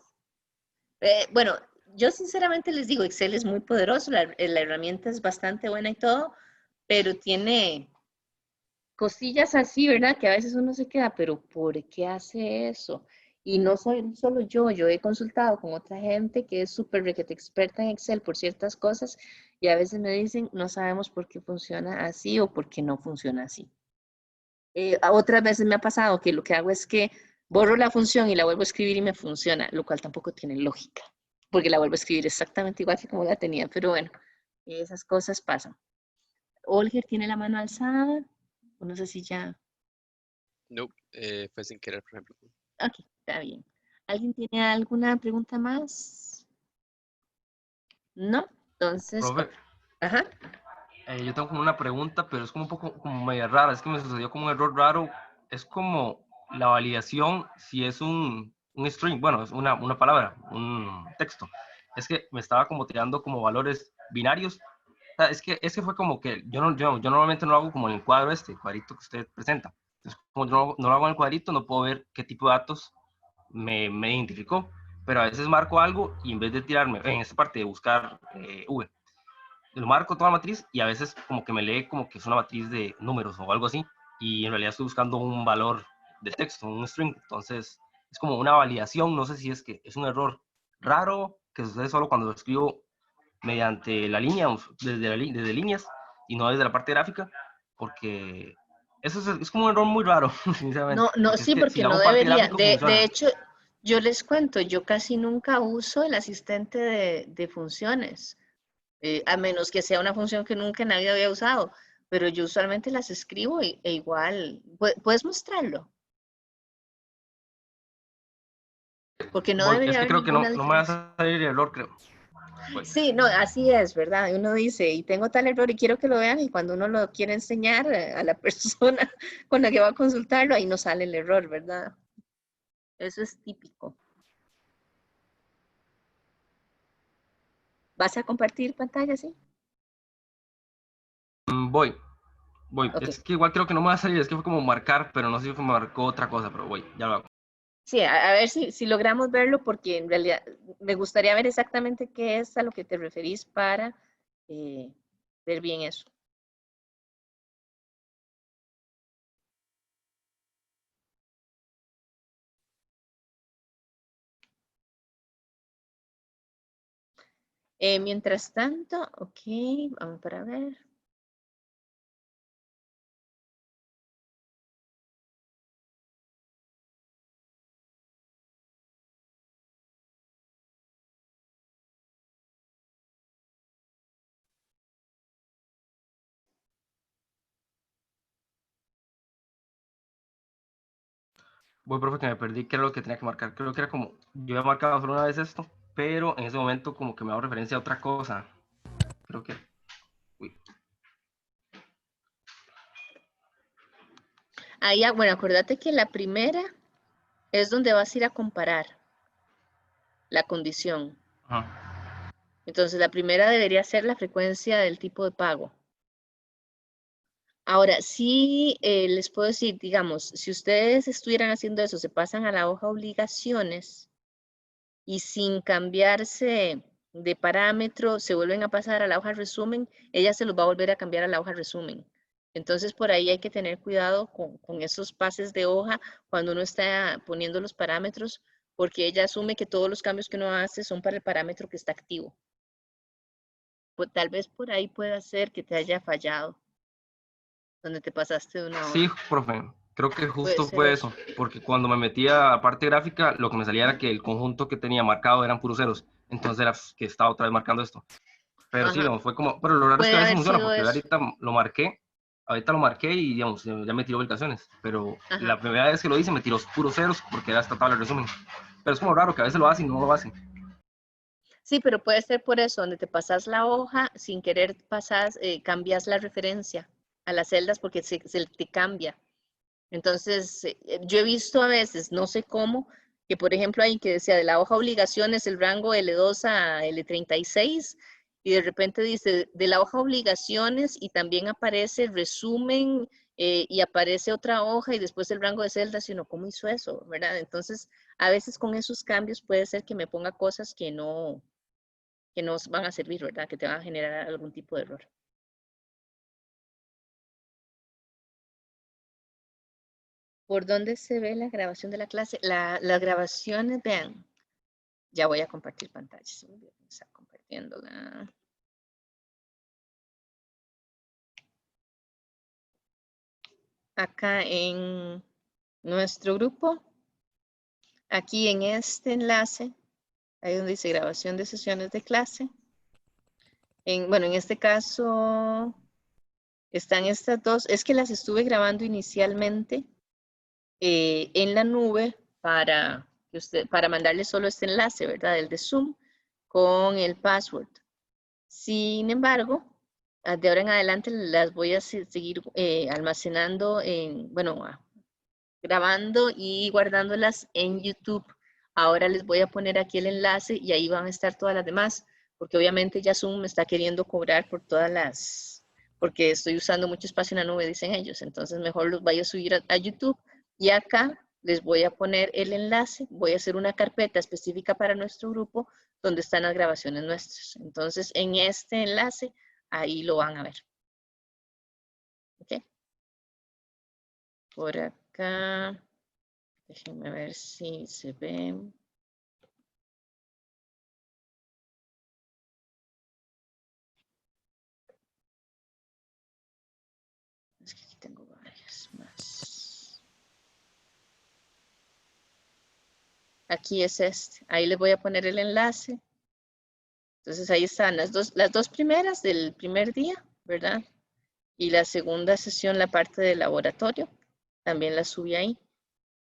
[SPEAKER 1] Bueno, yo sinceramente les digo, Excel es muy poderoso, la herramienta es bastante buena y todo, pero tiene cosillas así, ¿verdad? Que a veces uno se queda, pero ¿por qué hace eso? Y no soy solo yo he consultado con otra gente que es súper requete experta en Excel por ciertas cosas y a veces me dicen, no sabemos por qué funciona así o por qué no funciona así. A otras veces me ha pasado que lo que hago es que borro la función y la vuelvo a escribir y me funciona, lo cual tampoco tiene lógica, porque la vuelvo a escribir exactamente igual que como la tenía, pero bueno, esas cosas pasan. Olger tiene la mano alzada, o no sé si ya.
[SPEAKER 3] No, fue sin querer, por ejemplo.
[SPEAKER 1] Ok, está bien. ¿Alguien tiene alguna pregunta más? No, entonces,
[SPEAKER 7] Profe,
[SPEAKER 1] ajá.
[SPEAKER 7] yo tengo como una pregunta, pero es como un poco como media rara, es que me sucedió como un error raro, es como la validación si es un string, bueno, es una palabra, un texto, es que me estaba como tirando como valores binarios. O sea, es que fue como que yo normalmente no lo hago como en el cuadro el cuadrito que usted presenta. Entonces, como yo no lo hago en el cuadrito, no puedo ver qué tipo de datos me identificó. Pero a veces marco algo y en vez de tirarme en esta parte de buscar V, lo marco toda la matriz y a veces como que me lee como que es una matriz de números o algo así, y en realidad estoy buscando un valor de texto, un string. Entonces es como una validación, no sé si es que es un error raro que sucede solo cuando lo escribo mediante la línea, desde líneas y no desde la parte gráfica, porque eso es como un error muy raro, sinceramente.
[SPEAKER 1] No, sí,
[SPEAKER 7] es que si
[SPEAKER 1] porque
[SPEAKER 7] lo
[SPEAKER 1] no
[SPEAKER 7] hago parte
[SPEAKER 1] debería.
[SPEAKER 7] gráfico funciona.
[SPEAKER 1] De hecho, yo les cuento, yo casi nunca uso el asistente de funciones, a menos que sea una función que nunca nadie había usado, pero yo usualmente las escribo e igual, ¿puedes mostrarlo? Porque no
[SPEAKER 7] Es
[SPEAKER 1] debería
[SPEAKER 7] que
[SPEAKER 1] haber
[SPEAKER 7] creo que
[SPEAKER 1] ninguna
[SPEAKER 7] no me va
[SPEAKER 1] diferencia.
[SPEAKER 7] a salir el error, creo. Voy.
[SPEAKER 1] Sí, no, así es, ¿verdad? Uno dice, y tengo tal error y quiero que lo vean, y cuando uno lo quiere enseñar a la persona con la que va a consultarlo, ahí no sale el error, ¿verdad? Eso es típico. ¿Vas a compartir pantalla, sí?
[SPEAKER 7] Voy.
[SPEAKER 1] Ok.
[SPEAKER 7] Es que igual creo que no me va a salir, es que fue como marcar, pero no sé si me marcó otra cosa, pero voy, ya lo hago.
[SPEAKER 1] Sí, a ver si logramos verlo, porque en realidad me gustaría ver exactamente qué es a lo que te referís para ver bien eso. Mientras tanto, ok, vamos para ver.
[SPEAKER 7] Voy, profe, que me perdí, ¿qué era lo que tenía que marcar? Creo que era como, yo había marcado solo una vez esto, pero en ese momento como que me hago referencia a otra cosa. Creo que, uy.
[SPEAKER 1] Ahí, bueno, acuérdate que la primera es donde vas a ir a comparar la condición.
[SPEAKER 7] Ajá.
[SPEAKER 1] Entonces, la primera debería ser la frecuencia del tipo de pago. Ahora, sí les puedo decir, digamos, si ustedes estuvieran haciendo eso, se pasan a la hoja obligaciones y sin cambiarse de parámetro, se vuelven a pasar a la hoja resumen, ella se los va a volver a cambiar a la hoja resumen. Entonces, por ahí hay que tener cuidado con esos pases de hoja cuando uno está poniendo los parámetros, porque ella asume que todos los cambios que uno hace son para el parámetro que está activo. Pues, tal vez por ahí pueda ser que te haya fallado, donde te pasaste de una hoja.
[SPEAKER 7] Sí, profe, creo que
[SPEAKER 1] Puede
[SPEAKER 7] justo
[SPEAKER 1] ser
[SPEAKER 7] fue
[SPEAKER 1] eso.
[SPEAKER 7] eso, porque cuando me metía a parte gráfica, lo que me salía era que el conjunto que tenía marcado eran puros ceros, entonces era que estaba otra vez marcando esto. Pero sí,
[SPEAKER 1] Ajá.
[SPEAKER 7] digamos, fue como, pero lo raro es que
[SPEAKER 1] Puede
[SPEAKER 7] a veces
[SPEAKER 1] haber
[SPEAKER 7] funciona,
[SPEAKER 1] sido
[SPEAKER 7] porque
[SPEAKER 1] eso.
[SPEAKER 7] ahorita lo marqué y digamos, ya me tiró ubicaciones, pero
[SPEAKER 1] Ajá.
[SPEAKER 7] la primera vez que lo hice me tiró puros ceros porque era esta tabla de resumen. Pero es como raro que a veces lo hace y no lo hace.
[SPEAKER 1] Sí, pero puede ser por eso, donde te pasas la hoja, sin querer pasas, cambias la referencia a las celdas porque se te cambia. Entonces, yo he visto a veces, no sé cómo, que por ejemplo hay que decía de la hoja obligaciones el rango L2 a L36 y de repente dice de la hoja obligaciones y también aparece resumen y aparece otra hoja y después el rango de celdas, sino cómo hizo eso, ¿verdad? Entonces, a veces con esos cambios puede ser que me ponga cosas que no van a servir, ¿verdad? Que te van a generar algún tipo de error. ¿Por dónde se ve la grabación de la clase? Las grabaciones, vean, ya voy a compartir pantalla. Se me olvidó estar compartiéndola. Acá en nuestro grupo, aquí en este enlace, ahí donde dice grabación de sesiones de clase. Bueno, en este caso están estas dos. Es que las estuve grabando inicialmente en la nube para mandarle solo este enlace, ¿verdad? El de Zoom con el password. Sin embargo, de ahora en adelante las voy a seguir almacenando grabando y guardándolas en YouTube. Ahora les voy a poner aquí el enlace y ahí van a estar todas las demás, porque obviamente ya Zoom me está queriendo cobrar por porque estoy usando mucho espacio en la nube, dicen ellos. Entonces mejor los voy a subir a YouTube y acá les voy a poner el enlace, voy a hacer una carpeta específica para nuestro grupo donde están las grabaciones nuestras. Entonces, en este enlace, ahí lo van a ver. ¿Ok? Por acá, déjenme ver si se ve. Es que aquí tengo varias más. Aquí es este. Ahí les voy a poner el enlace. Entonces ahí están las dos primeras del primer día, ¿verdad? Y la segunda sesión, la parte del laboratorio, también la subí ahí.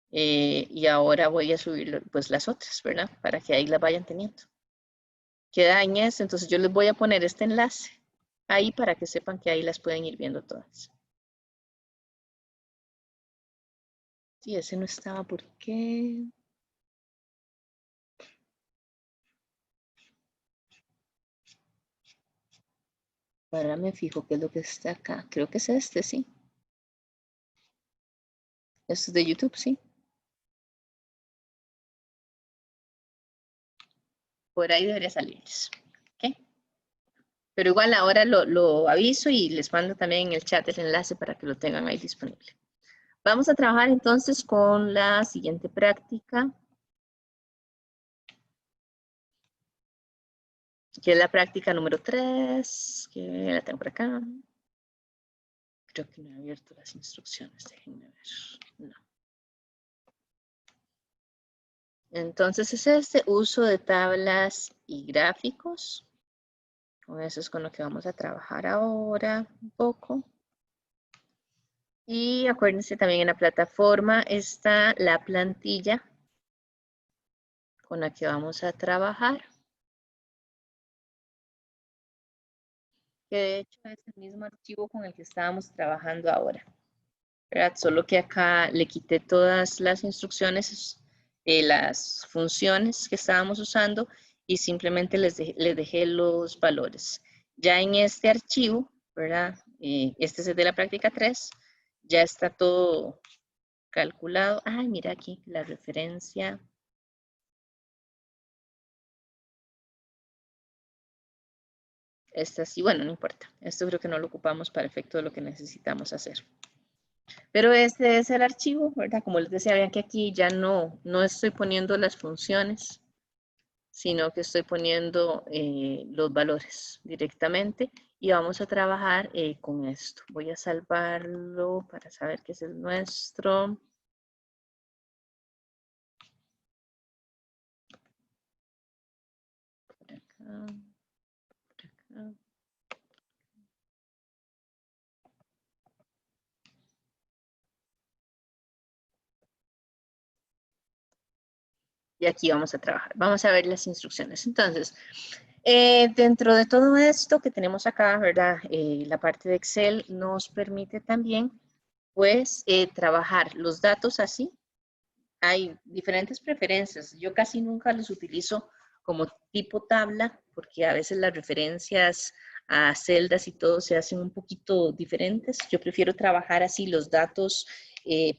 [SPEAKER 1] Y ahora voy a subir pues las otras, ¿verdad? Para que ahí las vayan teniendo. Queda en eso, entonces yo les voy a poner este enlace ahí para que sepan que ahí las pueden ir viendo todas. Sí, ese no estaba, ¿por qué? Ahora me fijo qué es lo que está acá. Creo que es este, sí. Este es de YouTube, sí. Por ahí debería salirles. ¿Ok? Pero igual ahora lo aviso y les mando también en el chat el enlace para que lo tengan ahí disponible. Vamos a trabajar entonces con la siguiente práctica, que es la práctica número 3, que la tengo por acá. Creo que no he abierto las instrucciones, déjenme ver. No. Entonces es este uso de tablas y gráficos. Con eso es con lo que vamos a trabajar ahora un poco. Y acuérdense también en la plataforma está la plantilla con la que vamos a trabajar. Que de hecho es el mismo archivo con el que estábamos trabajando ahora, ¿verdad? Solo que acá le quité todas las instrucciones, las funciones que estábamos usando y simplemente les dejé los valores. Ya en este archivo, ¿verdad? Este es el de la práctica 3, ya está todo calculado. Ay, mira aquí la referencia. Esta sí, bueno, no importa. Esto creo que no lo ocupamos para efecto de lo que necesitamos hacer. Pero este es el archivo, ¿verdad? Como les decía, vean que aquí ya no estoy poniendo las funciones, sino que estoy poniendo los valores directamente y vamos a trabajar con esto. Voy a salvarlo para saber que es el nuestro. Por acá, por acá. Y aquí vamos a trabajar. Vamos a ver las instrucciones. Entonces, dentro de todo esto que tenemos acá, ¿verdad? La parte de Excel nos permite también, pues, trabajar los datos así. Hay diferentes preferencias. Yo casi nunca los utilizo como tipo tabla, porque a veces las referencias a celdas y todo se hacen un poquito diferentes. Yo prefiero trabajar así los datos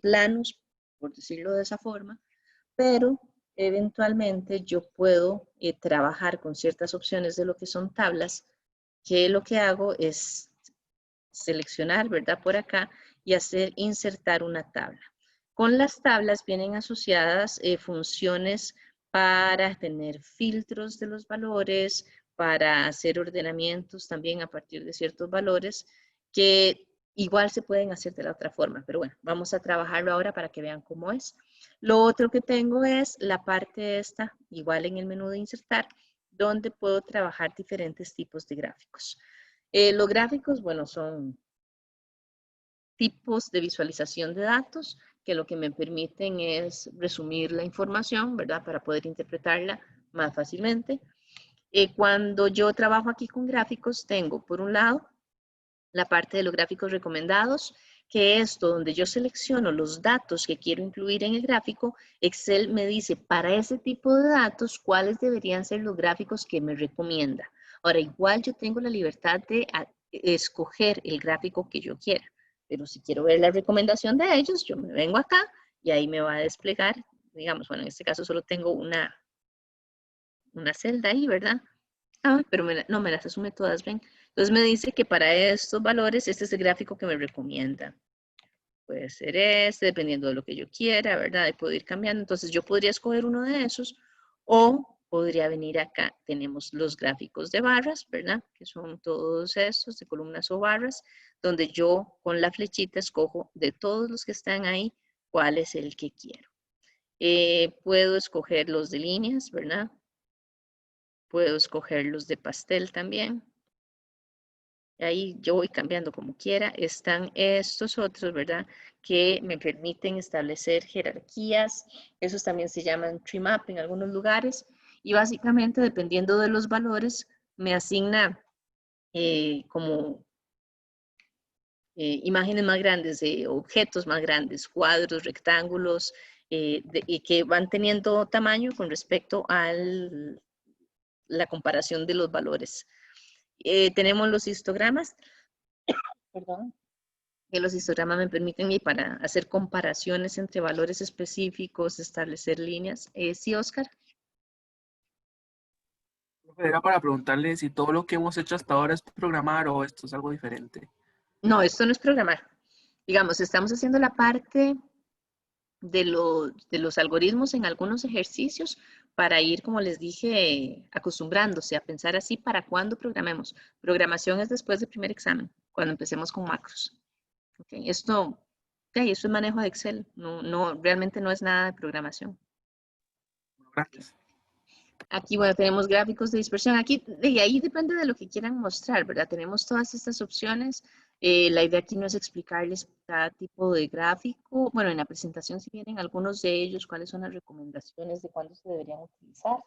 [SPEAKER 1] planos, por decirlo de esa forma, pero eventualmente yo puedo trabajar con ciertas opciones de lo que son tablas, que lo que hago es seleccionar, ¿verdad? Por acá y hacer insertar una tabla. Con las tablas vienen asociadas funciones para tener filtros de los valores, para hacer ordenamientos también a partir de ciertos valores que igual se pueden hacer de la otra forma, pero bueno, vamos a trabajarlo ahora para que vean cómo es. Lo otro que tengo es la parte esta, igual en el menú de insertar, donde puedo trabajar diferentes tipos de gráficos. Los gráficos, bueno, son tipos de visualización de datos que lo que me permiten es resumir la información, ¿verdad? Para poder interpretarla más fácilmente. Cuando yo trabajo aquí con gráficos, tengo por un lado la parte de los gráficos recomendados, que es donde yo selecciono los datos que quiero incluir en el gráfico. Excel me dice para ese tipo de datos cuáles deberían ser los gráficos que me recomienda. Ahora, igual yo tengo la libertad de escoger el gráfico que yo quiera, pero si quiero ver la recomendación de ellos, yo me vengo acá y ahí me va a desplegar, digamos, bueno, en este caso solo tengo una celda ahí, ¿verdad? Ah, pero no me las asume todas, ven. Entonces me dice que para estos valores, este es el gráfico que me recomienda. Puede ser este, dependiendo de lo que yo quiera, ¿verdad? Y puedo ir cambiando. Entonces yo podría escoger uno de esos o podría venir acá. Tenemos los gráficos de barras, ¿verdad? Que son todos estos de columnas o barras, donde yo con la flechita escojo de todos los que están ahí, cuál es el que quiero. Puedo escoger los de líneas, ¿verdad? Puedo escoger los de pastel también. Ahí yo voy cambiando como quiera. Están estos otros, ¿verdad? Que me permiten establecer jerarquías. Esos también se llaman tree map en algunos lugares. Y básicamente, dependiendo de los valores, me asigna como imágenes más grandes, objetos más grandes, cuadros, rectángulos, y que van teniendo tamaño con respecto a la comparación de los valores. Tenemos los histogramas, perdón, que los histogramas me permiten para hacer comparaciones entre valores específicos, establecer líneas. ¿Sí, Oscar?
[SPEAKER 8] Era para preguntarle si todo lo que hemos hecho hasta ahora es programar o esto es algo diferente.
[SPEAKER 1] No, esto no es programar. Digamos, estamos haciendo la parte de los algoritmos en algunos ejercicios para ir, como les dije, acostumbrándose a pensar así para cuando programemos. Programación es después del primer examen, cuando empecemos con macros. Okay. Esto es manejo de Excel, realmente no es nada de programación.
[SPEAKER 8] Gracias.
[SPEAKER 1] Aquí, bueno, tenemos gráficos de dispersión. Aquí, de ahí depende de lo que quieran mostrar, ¿verdad? Tenemos todas estas opciones. La idea aquí no es explicarles cada tipo de gráfico. Bueno, en la presentación sí vienen algunos de ellos, cuáles son las recomendaciones de cuándo se deberían utilizar.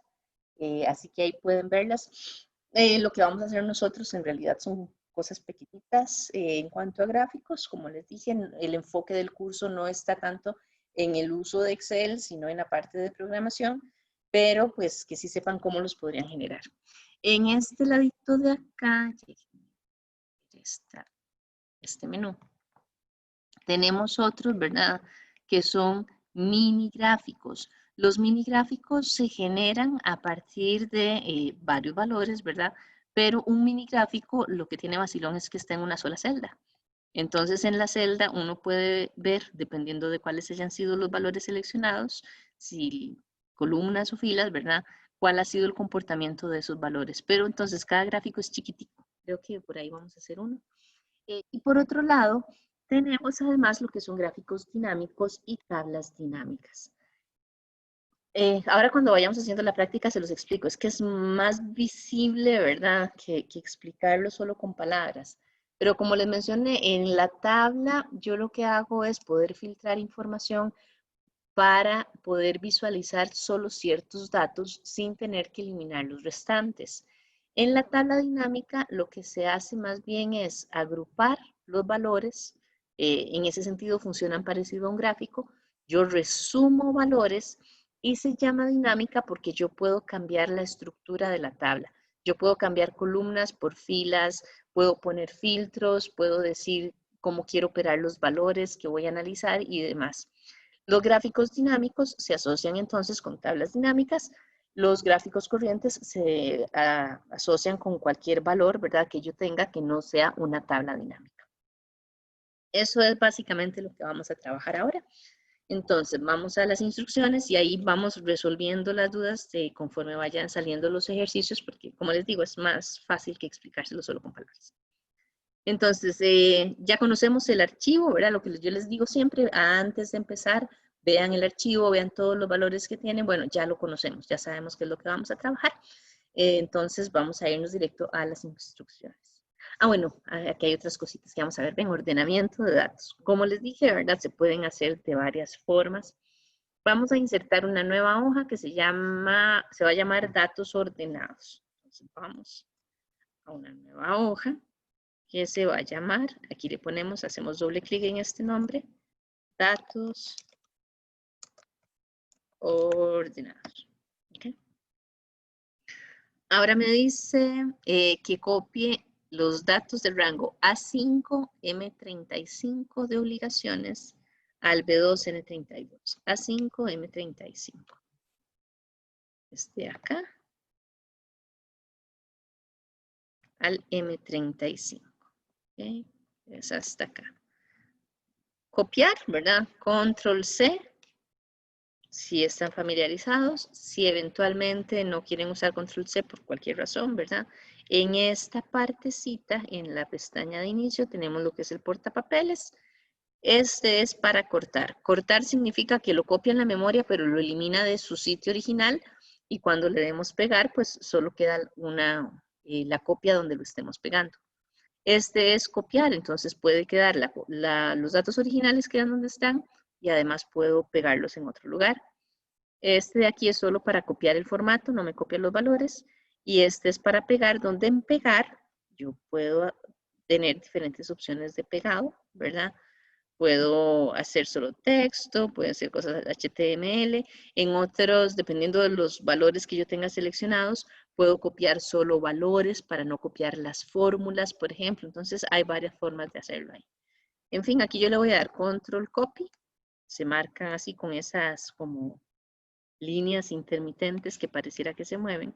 [SPEAKER 1] Así que ahí pueden verlas. Lo que vamos a hacer nosotros en realidad son cosas pequeñitas en cuanto a gráficos. Como les dije, el enfoque del curso no está tanto en el uso de Excel, sino en la parte de programación, pero pues que sí sepan cómo los podrían generar. En este ladito de acá, está este menú. Tenemos otros, ¿verdad? Que son mini gráficos. Los mini gráficos se generan a partir de varios valores, ¿verdad? Pero un mini gráfico lo que tiene vacilón es que está en una sola celda. Entonces en la celda uno puede ver, dependiendo de cuáles hayan sido los valores seleccionados, si columnas o filas, ¿verdad? Cuál ha sido el comportamiento de esos valores. Pero entonces cada gráfico es chiquitico. Creo que por ahí vamos a hacer uno. Y por otro lado, tenemos además lo que son gráficos dinámicos y tablas dinámicas. Ahora cuando vayamos haciendo la práctica se los explico. Es que es más visible, ¿verdad? Que explicarlo solo con palabras. Pero como les mencioné, en la tabla yo lo que hago es poder filtrar información para poder visualizar solo ciertos datos sin tener que eliminar los restantes. En la tabla dinámica lo que se hace más bien es agrupar los valores. En ese sentido funcionan parecido a un gráfico. Yo resumo valores y se llama dinámica porque yo puedo cambiar la estructura de la tabla. Yo puedo cambiar columnas por filas, puedo poner filtros, puedo decir cómo quiero operar los valores que voy a analizar y demás. Los gráficos dinámicos se asocian entonces con tablas dinámicas. Los gráficos corrientes se asocian con cualquier valor, ¿verdad?, que yo tenga que no sea una tabla dinámica. Eso es básicamente lo que vamos a trabajar ahora. Entonces, vamos a las instrucciones y ahí vamos resolviendo las dudas conforme vayan saliendo los ejercicios, porque como les digo, es más fácil que explicárselo solo con palabras. Entonces, ya conocemos el archivo, ¿verdad? Lo que yo les digo siempre, antes de empezar, vean el archivo, vean todos los valores que tienen. Bueno, ya lo conocemos, ya sabemos qué es lo que vamos a trabajar. Entonces, vamos a irnos directo a las instrucciones. Ah, bueno, aquí hay otras cositas que vamos a ver. Ven, ordenamiento de datos. Como les dije, ¿verdad? Se pueden hacer de varias formas. Vamos a insertar una nueva hoja que se va a llamar datos ordenados. Entonces, vamos a una nueva hoja que se va a llamar, aquí le ponemos, hacemos doble clic en este nombre, datos ordenados. ¿Okay? Ahora me dice que copie los datos del rango A5, M35 de obligaciones al B2N32, A5M35. Acá al M35. ¿Okay? Es hasta acá. Copiar, ¿verdad? Control C. Si están familiarizados, si eventualmente no quieren usar Control C por cualquier razón, ¿verdad? En esta partecita, en la pestaña de inicio, tenemos lo que es el portapapeles. Este es para cortar. Cortar significa que lo copia en la memoria, pero lo elimina de su sitio original. Y cuando le demos pegar, pues solo queda la copia donde lo estemos pegando. Este es copiar, entonces puede quedar los datos originales quedan donde están y además puedo pegarlos en otro lugar. Este de aquí es solo para copiar el formato, no me copia los valores. Y este es para pegar, donde en pegar yo puedo tener diferentes opciones de pegado, ¿verdad? Puedo hacer solo texto, puedo hacer cosas HTML. En otros, dependiendo de los valores que yo tenga seleccionados, puedo copiar solo valores para no copiar las fórmulas, por ejemplo. Entonces, hay varias formas de hacerlo ahí. En fin, aquí yo le voy a dar Control Copy. Se marcan así con esas como líneas intermitentes que pareciera que se mueven.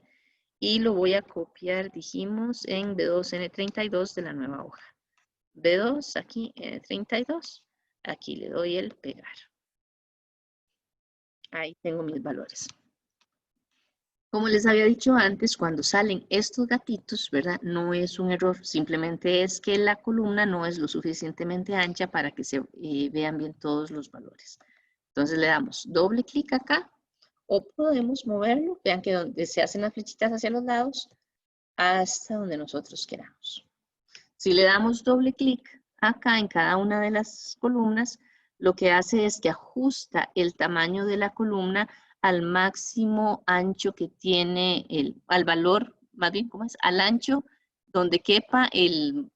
[SPEAKER 1] Y lo voy a copiar, dijimos, en B2N32 de la nueva hoja. B2, aquí, N32. Aquí le doy el pegar. Ahí tengo mis valores. Como les había dicho antes, cuando salen estos gatitos, ¿verdad? No es un error, simplemente es que la columna no es lo suficientemente ancha para que se vean bien todos los valores. Entonces le damos doble clic acá o podemos moverlo. Vean que donde se hacen las flechitas hacia los lados hasta donde nosotros queramos. Si le damos doble clic acá en cada una de las columnas, lo que hace es que ajusta el tamaño de la columna al máximo ancho que tiene, al valor, más bien, ¿cómo es? Al ancho donde quepa el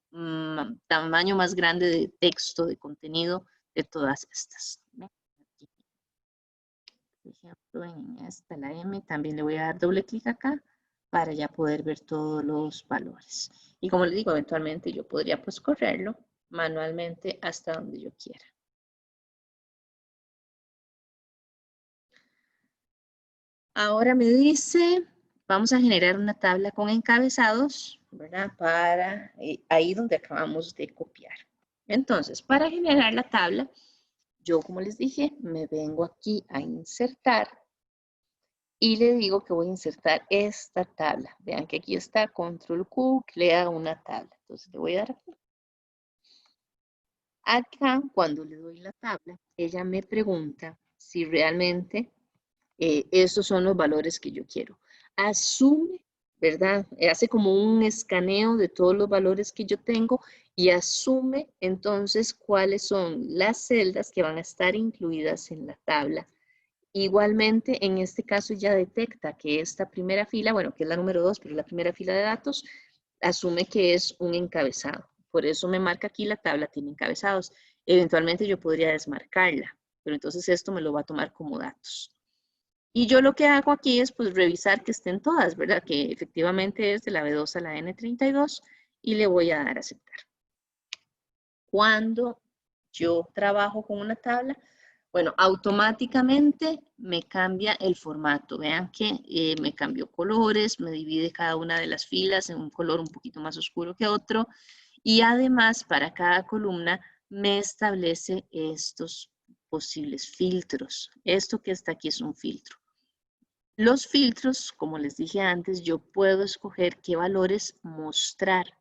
[SPEAKER 1] tamaño más grande de texto, de contenido de todas estas. Por ejemplo, en esta, la M, también le voy a dar doble clic acá para ya poder ver todos los valores. Y como les digo, eventualmente yo podría pues correrlo manualmente hasta donde yo quiera. Ahora me dice, vamos a generar una tabla con encabezados, ¿verdad? Para ahí donde acabamos de copiar. Entonces, para generar la tabla, yo como les dije, me vengo aquí a insertar y le digo que voy a insertar esta tabla. Vean que aquí está Control Q, crea una tabla. Entonces le voy a dar aquí. Acá, cuando le doy la tabla, ella me pregunta si realmente estos son los valores que yo quiero. Asume, ¿verdad? Hace como un escaneo de todos los valores que yo tengo y asume entonces cuáles son las celdas que van a estar incluidas en la tabla. Igualmente, en este caso ya detecta que esta primera fila, bueno, que es la número 2, pero la primera fila de datos, asume que es un encabezado. Por eso me marca aquí la tabla tiene encabezados. Eventualmente yo podría desmarcarla, pero entonces esto me lo va a tomar como datos. Y yo lo que hago aquí es pues revisar que estén todas, ¿verdad? Que efectivamente es de la B2 a la N32 y le voy a dar a aceptar. Cuando yo trabajo con una tabla, bueno, automáticamente me cambia el formato. Vean que me cambió colores, me divide cada una de las filas en un color un poquito más oscuro que otro. Y además, para cada columna, me establece estos posibles filtros. Esto que está aquí es un filtro. Los filtros, como les dije antes, yo puedo escoger qué valores mostrar.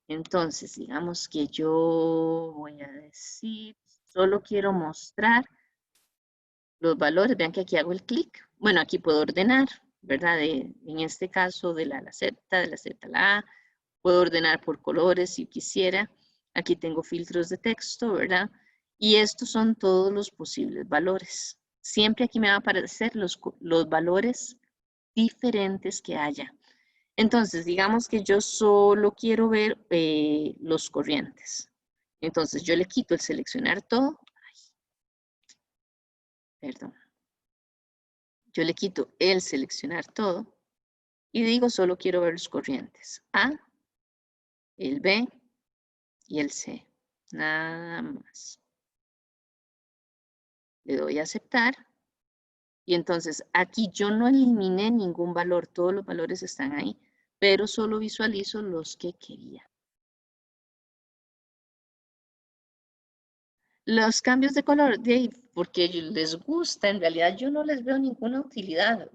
[SPEAKER 1] Entonces, digamos que yo voy a decir, solo quiero mostrar los valores. Vean que aquí hago el clic. Bueno, aquí puedo ordenar, ¿verdad? En este caso, de la A a la Z, de la Z a la A. Puedo ordenar por colores si quisiera. Aquí tengo filtros de texto, ¿verdad? Y estos son todos los posibles valores. Siempre aquí me van a aparecer los valores diferentes que haya. Entonces, digamos que yo solo quiero ver los corrientes. Entonces, yo le quito el seleccionar todo. Perdón. Yo le quito el seleccionar todo y digo solo quiero ver los corrientes. A, el B y el C. Nada más. le doy a aceptar. Y entonces aquí yo no eliminé ningún valor, todos los valores están ahí, pero solo visualizo los que quería. Los cambios de color, porque les gusta, en realidad yo no les veo ninguna utilidad.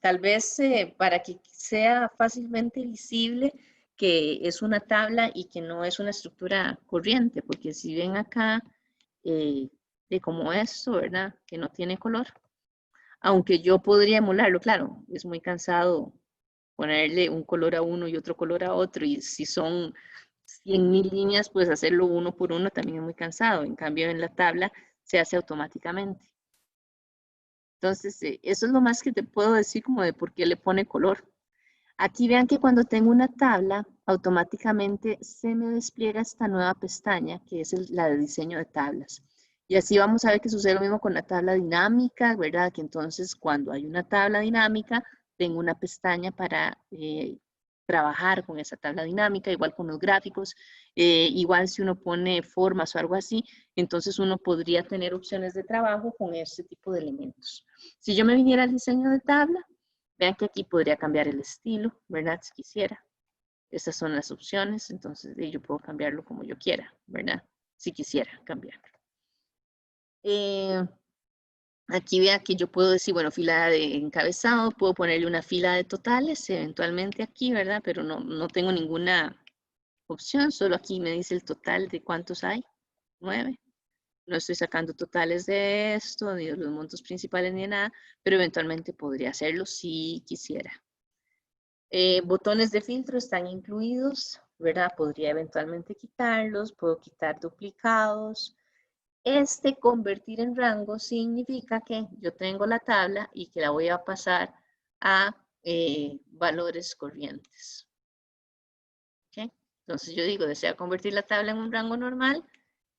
[SPEAKER 1] Tal vez para que sea fácilmente visible que es una tabla y que no es una estructura corriente, porque si ven acá, de como esto, ¿verdad? Que no tiene color. Aunque yo podría emularlo, claro, es muy cansado ponerle un color a uno y otro color a otro, y si son 100.000 líneas, pues hacerlo uno por uno también es muy cansado. En cambio, en la tabla se hace automáticamente. Entonces, eso es lo más que te puedo decir como de por qué le pone color. Aquí vean que cuando tengo una tabla, automáticamente se me despliega esta nueva pestaña, que es la de diseño de tablas. Y así vamos a ver que sucede lo mismo con la tabla dinámica, ¿verdad? Que entonces cuando hay una tabla dinámica, tengo una pestaña para trabajar con esa tabla dinámica, igual con los gráficos, igual si uno pone formas o algo así, entonces uno podría tener opciones de trabajo con este tipo de elementos. Si yo me viniera al diseño de tabla, vean que aquí podría cambiar el estilo, ¿verdad? Si quisiera. Estas son las opciones, entonces yo puedo cambiarlo como yo quiera, ¿verdad? Si quisiera cambiarlo. Aquí vean que yo puedo decir, bueno, fila de encabezado, puedo ponerle una fila de totales, eventualmente aquí, ¿verdad? Pero no tengo ninguna opción, solo aquí me dice el total de cuántos hay, 9. No estoy sacando totales de esto, ni de los montos principales, ni de nada, pero eventualmente podría hacerlo si quisiera. Botones de filtro están incluidos, ¿verdad? Podría eventualmente quitarlos, puedo quitar duplicados. Convertir en rango significa que yo tengo la tabla y que la voy a pasar a valores corrientes. ¿Okay? Entonces yo digo, desea convertir la tabla en un rango normal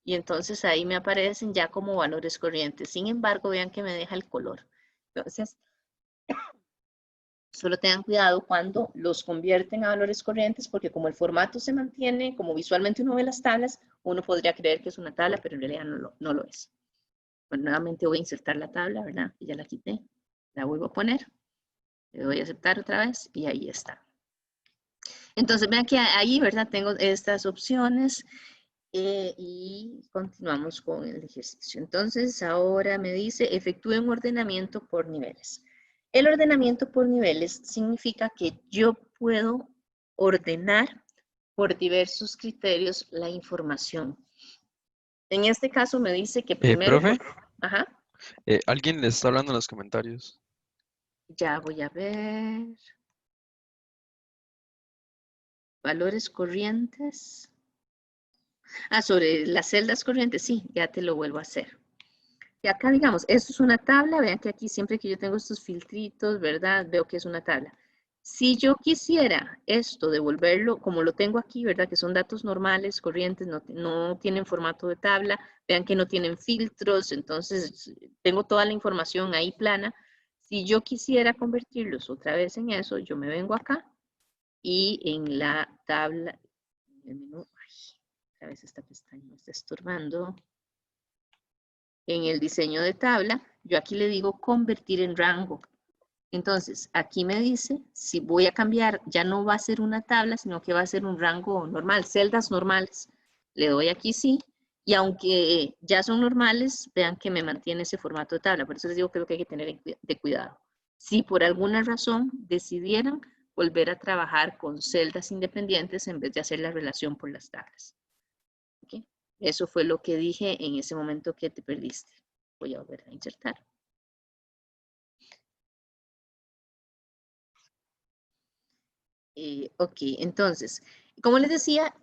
[SPEAKER 1] y entonces ahí me aparecen ya como valores corrientes. Sin embargo, vean que me deja el color. Entonces, solo tengan cuidado cuando los convierten a valores corrientes, porque como el formato se mantiene, como visualmente uno ve las tablas, uno podría creer que es una tabla, pero en realidad no lo es. Bueno, nuevamente voy a insertar la tabla, ¿verdad? Y ya la quité. La vuelvo a poner. Le doy a aceptar otra vez y ahí está. Entonces, vean que ahí, ¿verdad? Tengo estas opciones y continuamos con el ejercicio. Entonces, ahora me dice, efectúe un ordenamiento por niveles. El ordenamiento por niveles significa que yo puedo ordenar por diversos criterios la información. En este caso me dice que primero...
[SPEAKER 3] ¿Profe?
[SPEAKER 1] Ajá.
[SPEAKER 3] Alguien le está hablando en los comentarios.
[SPEAKER 1] Ya voy a ver. Valores corrientes. Sobre las celdas corrientes, sí, ya te lo vuelvo a hacer. Y acá, digamos, esto es una tabla. Vean que aquí siempre que yo tengo estos filtritos, ¿verdad? Veo que es una tabla. Si yo quisiera esto, devolverlo, como lo tengo aquí, ¿verdad? Que son datos normales, corrientes, no tienen formato de tabla. Vean que no tienen filtros, entonces tengo toda la información ahí plana. Si yo quisiera convertirlos otra vez en eso, yo me vengo acá y en la tabla, en el menú, otra vez esta pestaña me está estorbando. En el diseño de tabla, yo aquí le digo convertir en rango. Entonces, aquí me dice, si voy a cambiar, ya no va a ser una tabla, sino que va a ser un rango normal, celdas normales. Le doy aquí sí, y aunque ya son normales, vean que me mantiene ese formato de tabla. Por eso les digo que es lo que hay que tener de cuidado. Si por alguna razón decidieran volver a trabajar con celdas independientes en vez de hacer la relación por las tablas. ¿Okay? Eso fue lo que dije en ese momento que te perdiste. Voy a volver a insertar. Ok, entonces, como les decía,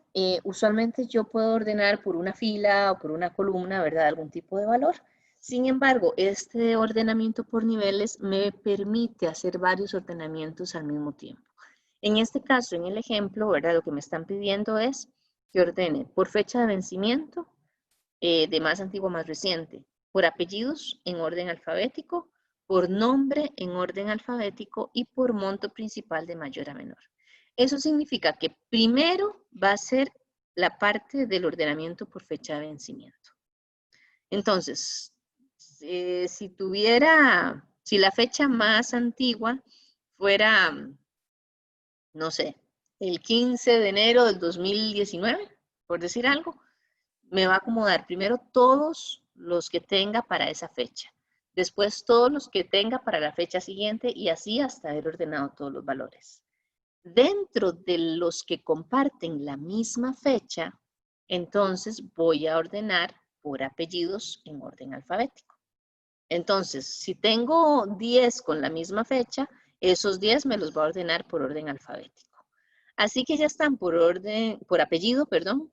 [SPEAKER 1] usualmente yo puedo ordenar por una fila o por una columna, ¿verdad? Algún tipo de valor. Sin embargo, este ordenamiento por niveles me permite hacer varios ordenamientos al mismo tiempo. En este caso, en el ejemplo, ¿verdad? Lo que me están pidiendo es que ordene por fecha de vencimiento, de más antiguo a más reciente, por apellidos en orden alfabético, por nombre en orden alfabético y por monto principal de mayor a menor. Eso significa que primero va a ser la parte del ordenamiento por fecha de vencimiento. Entonces, si la fecha más antigua fuera, no sé, el 15 de enero del 2019, por decir algo, me va a acomodar primero todos los que tenga para esa fecha, después todos los que tenga para la fecha siguiente y así hasta haber ordenado todos los valores. Dentro de los que comparten la misma fecha, entonces voy a ordenar por apellidos en orden alfabético. Entonces, si tengo 10 con la misma fecha, esos 10 me los va a ordenar por orden alfabético. Así que ya están por apellido, perdón.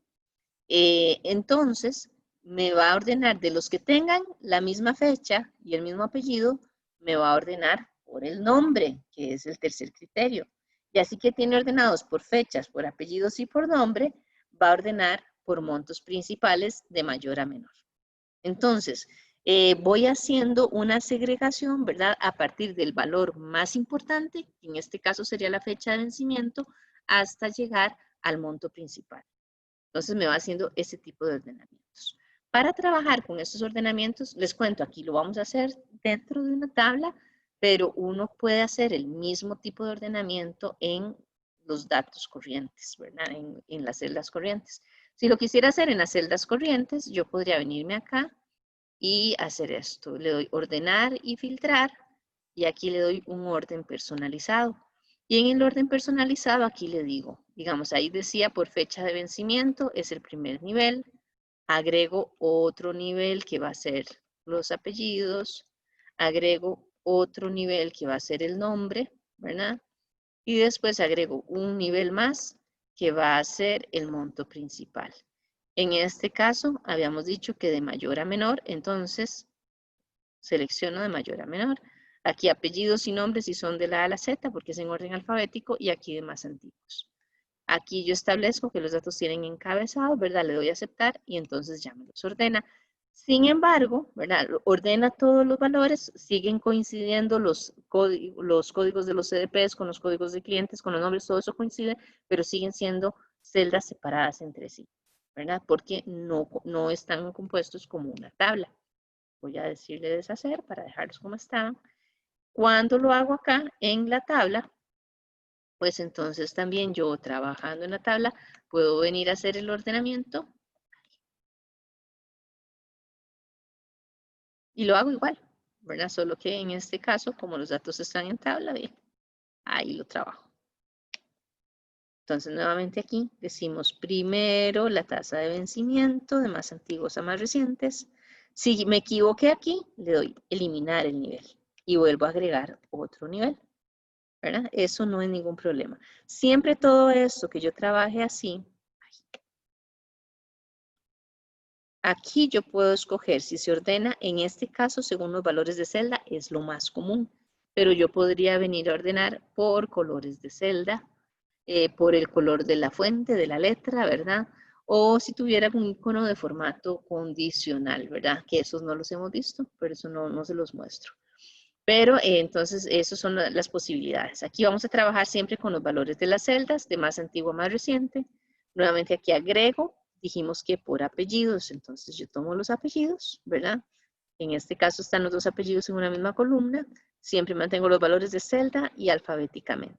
[SPEAKER 1] Entonces, me va a ordenar de los que tengan la misma fecha y el mismo apellido, me va a ordenar por el nombre, que es el tercer criterio. Y así que tiene ordenados por fechas, por apellidos y por nombre, va a ordenar por montos principales de mayor a menor. Entonces, voy haciendo una segregación, ¿verdad? A partir del valor más importante, que en este caso sería la fecha de vencimiento, hasta llegar al monto principal. Entonces me va haciendo ese tipo de ordenamientos. Para trabajar con estos ordenamientos, les cuento, aquí lo vamos a hacer dentro de una tabla, pero uno puede hacer el mismo tipo de ordenamiento en los datos corrientes, ¿verdad? En las celdas corrientes. Si lo quisiera hacer en las celdas corrientes, yo podría venirme acá y hacer esto. Le doy ordenar y filtrar y aquí le doy un orden personalizado. Y en el orden personalizado aquí le digo, digamos, ahí decía por fecha de vencimiento, es el primer nivel. Agrego otro nivel que va a ser los apellidos. Agrego otro nivel que va a ser el nombre, ¿verdad? Y después agrego un nivel más que va a ser el monto principal. En este caso, habíamos dicho que de mayor a menor, entonces selecciono de mayor a menor. Aquí apellidos y nombres si son de la A a la Z, porque es en orden alfabético, y aquí de más antiguos. Aquí yo establezco que los datos tienen encabezado, ¿verdad? Le doy a aceptar y entonces ya me los ordena. Sin embargo, ¿verdad? Ordena todos los valores, siguen coincidiendo los códigos de los CDPs con los códigos de clientes, con los nombres, todo eso coincide, pero siguen siendo celdas separadas entre sí, ¿verdad? Porque no están compuestos como una tabla. Voy a decirle deshacer para dejarlos como están. Cuando lo hago acá en la tabla, pues entonces también yo trabajando en la tabla puedo venir a hacer el ordenamiento y lo hago igual, ¿verdad? Solo que en este caso, como los datos están en tabla, bien, ahí lo trabajo. Entonces nuevamente aquí decimos primero la tasa de vencimiento de más antiguos a más recientes. Si me equivoqué aquí, le doy eliminar el nivel y vuelvo a agregar otro nivel, ¿verdad? Eso no es ningún problema. Siempre todo esto que yo trabaje así, aquí yo puedo escoger si se ordena, en este caso, según los valores de celda, es lo más común, pero yo podría venir a ordenar por colores de celda, por el color de la fuente, de la letra, ¿verdad? O si tuviera un icono de formato condicional, ¿verdad? Que esos no los hemos visto, pero eso no se los muestro. Pero entonces, esas son las posibilidades. Aquí vamos a trabajar siempre con los valores de las celdas, de más antiguo a más reciente. Nuevamente aquí agrego, dijimos que por apellidos, entonces yo tomo los apellidos, ¿verdad? En este caso están los dos apellidos en una misma columna. Siempre mantengo los valores de celda y alfabéticamente.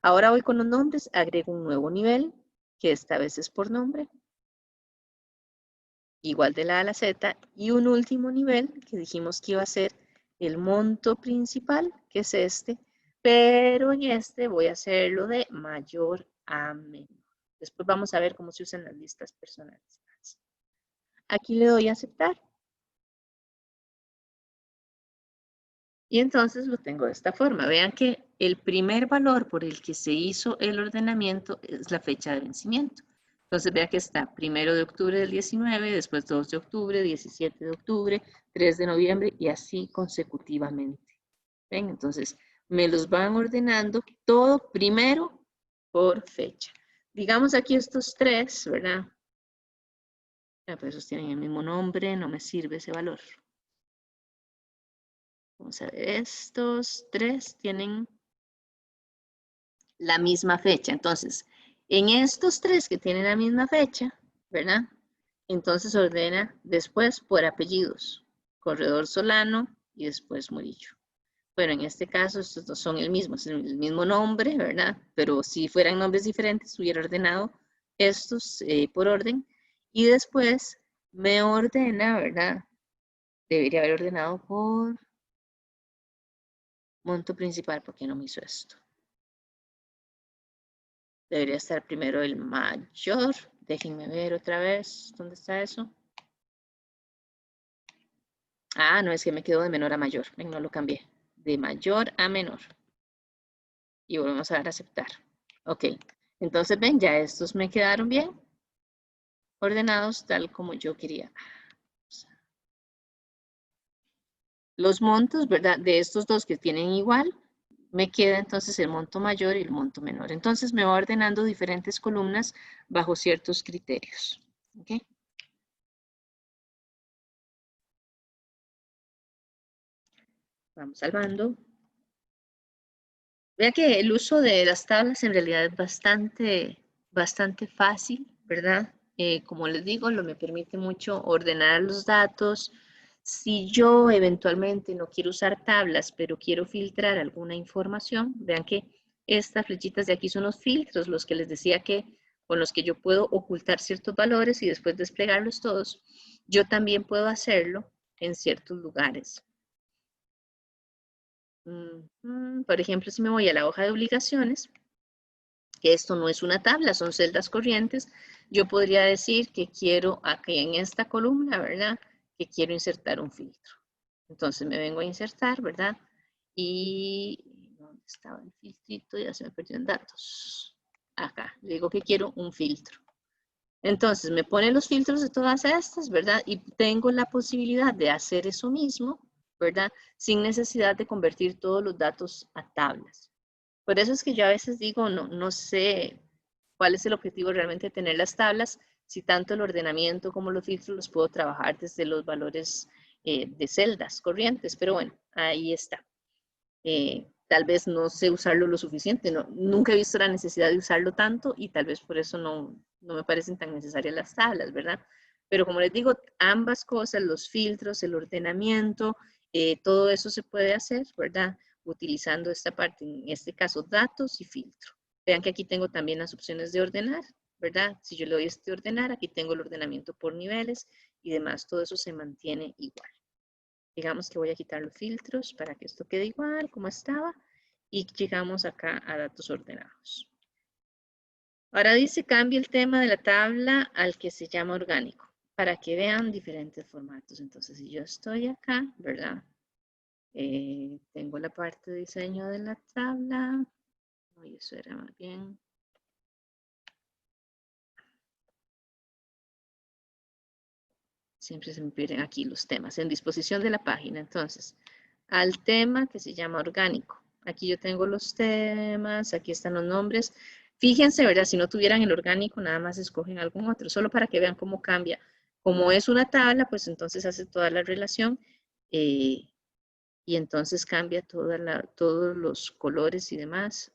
[SPEAKER 1] Ahora voy con los nombres, agrego un nuevo nivel, que esta vez es por nombre. Igual de la A a la Z. Y un último nivel, que dijimos que iba a ser el monto principal, que es este, pero en este voy a hacerlo de mayor a menor. Después vamos a ver cómo se usan las listas personalizadas. Aquí le doy a aceptar. Y entonces lo tengo de esta forma. Vean que el primer valor por el que se hizo el ordenamiento es la fecha de vencimiento. Entonces vean que está 1 de octubre del 19, después 2 de octubre, 17 de octubre, 3 de noviembre y así consecutivamente. ¿Ven? Entonces me los van ordenando todo primero por fecha. Digamos aquí estos tres, ¿verdad? Ya, pues esos tienen el mismo nombre, no me sirve ese valor. Vamos a ver, estos tres tienen la misma fecha. Entonces, en estos tres que tienen la misma fecha, ¿verdad? Entonces ordena después por apellidos. Corredor Solano y después Murillo. Bueno, en este caso estos dos son el mismo nombre, ¿verdad? Pero si fueran nombres diferentes, hubiera ordenado estos por orden. Y después me ordena, ¿verdad? Debería haber ordenado por monto principal, porque no me hizo esto. Debería estar primero el mayor. Déjenme ver otra vez. ¿Dónde está eso? Ah, no, es que me quedó de menor a mayor. Ven, no lo cambié. De mayor a menor. Y volvemos a dar a aceptar. Ok. Entonces, ven, ya estos me quedaron bien. Ordenados tal como yo quería. Los montos, ¿verdad? De estos dos que tienen igual, me queda entonces el monto mayor y el monto menor. Entonces me va ordenando diferentes columnas bajo ciertos criterios. ¿Ok? Vamos salvando. Vea que el uso de las tablas en realidad es bastante fácil, ¿verdad? Como les digo, me permite mucho ordenar los datos. Si yo eventualmente no quiero usar tablas, pero quiero filtrar alguna información, vean que estas flechitas de aquí son los filtros, los que les decía que con los que yo puedo ocultar ciertos valores y después desplegarlos todos. Yo también puedo hacerlo en ciertos lugares. Por ejemplo, si me voy a la hoja de obligaciones, que esto no es una tabla, son celdas corrientes, yo podría decir que quiero aquí en esta columna, ¿verdad? Que quiero insertar un filtro. Entonces me vengo a insertar, ¿verdad? Y ¿dónde estaba el filtrito? Ya se me perdió en datos. Acá, le digo que quiero un filtro. Entonces me pone los filtros de todas estas, ¿verdad? Y tengo la posibilidad de hacer eso mismo, ¿verdad? Sin necesidad de convertir todos los datos a tablas. Por eso es que yo a veces digo, no sé cuál es el objetivo realmente de tener las tablas, si tanto el ordenamiento como los filtros los puedo trabajar desde los valores de celdas corrientes, pero bueno, ahí está. Tal vez no sé usarlo lo suficiente, nunca he visto la necesidad de usarlo tanto y tal vez por eso no me parecen tan necesarias las tablas, ¿verdad? Pero como les digo, ambas cosas, los filtros, el ordenamiento, todo eso se puede hacer, ¿verdad? Utilizando esta parte, en este caso, datos y filtro. Vean que aquí tengo también las opciones de ordenar, ¿verdad? Si yo le doy este ordenar, aquí tengo el ordenamiento por niveles y demás, todo eso se mantiene igual. Digamos que voy a quitar los filtros para que esto quede igual como estaba y llegamos acá a datos ordenados. Ahora dice cambia el tema de la tabla al que se llama orgánico para que vean diferentes formatos. Entonces si yo estoy acá, ¿verdad? Tengo la parte de diseño de la tabla. Oye, eso era más bien. Siempre se me pierden aquí los temas. En disposición de la página. Entonces, al tema que se llama orgánico. Aquí yo tengo los temas, aquí están los nombres. Fíjense, ¿verdad? Si no tuvieran el orgánico, nada más escogen algún otro, solo para que vean cómo cambia. Como es una tabla, pues entonces hace toda la relación y entonces cambia todos los colores y demás.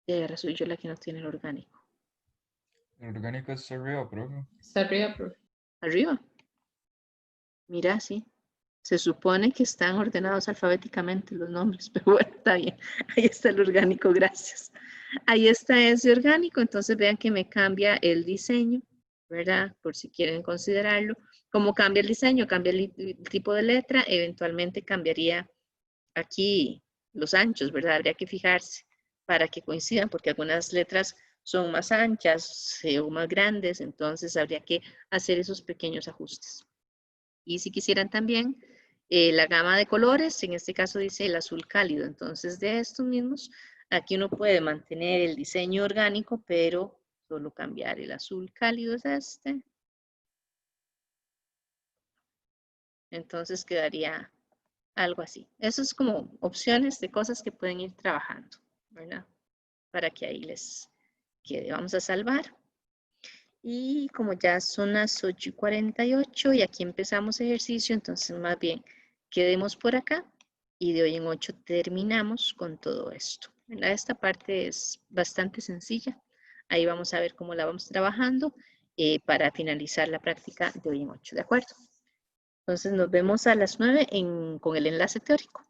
[SPEAKER 1] Y ahora soy yo la que no tiene el orgánico.
[SPEAKER 9] El orgánico está arriba, profe.
[SPEAKER 10] Está arriba, profe.
[SPEAKER 1] Arriba. Mira, sí. Se supone que están ordenados alfabéticamente los nombres, pero bueno, está bien. Ahí está el orgánico, gracias. Ahí está ese orgánico, entonces vean que me cambia el diseño, ¿verdad? Por si quieren considerarlo. Como cambia el diseño, cambia el tipo de letra, eventualmente cambiaría aquí los anchos, ¿verdad? Habría que fijarse para que coincidan, porque algunas letras son más anchas o más grandes, entonces habría que hacer esos pequeños ajustes. Y si quisieran también la gama de colores, en este caso dice el azul cálido, entonces de estos mismos, aquí uno puede mantener el diseño orgánico, pero solo cambiar el azul cálido es este. Entonces quedaría algo así. Eso es como opciones de cosas que pueden ir trabajando, ¿verdad? Para que ahí les quede. Vamos a salvar. Y como ya son las 8:48 y aquí empezamos ejercicio, entonces más bien quedemos por acá y de hoy en 8 terminamos con todo esto. ¿verdad? Esta parte es bastante sencilla. Ahí vamos a ver cómo la vamos trabajando para finalizar la práctica de hoy en 8, ¿de acuerdo? Entonces nos vemos a las 9 con el enlace teórico.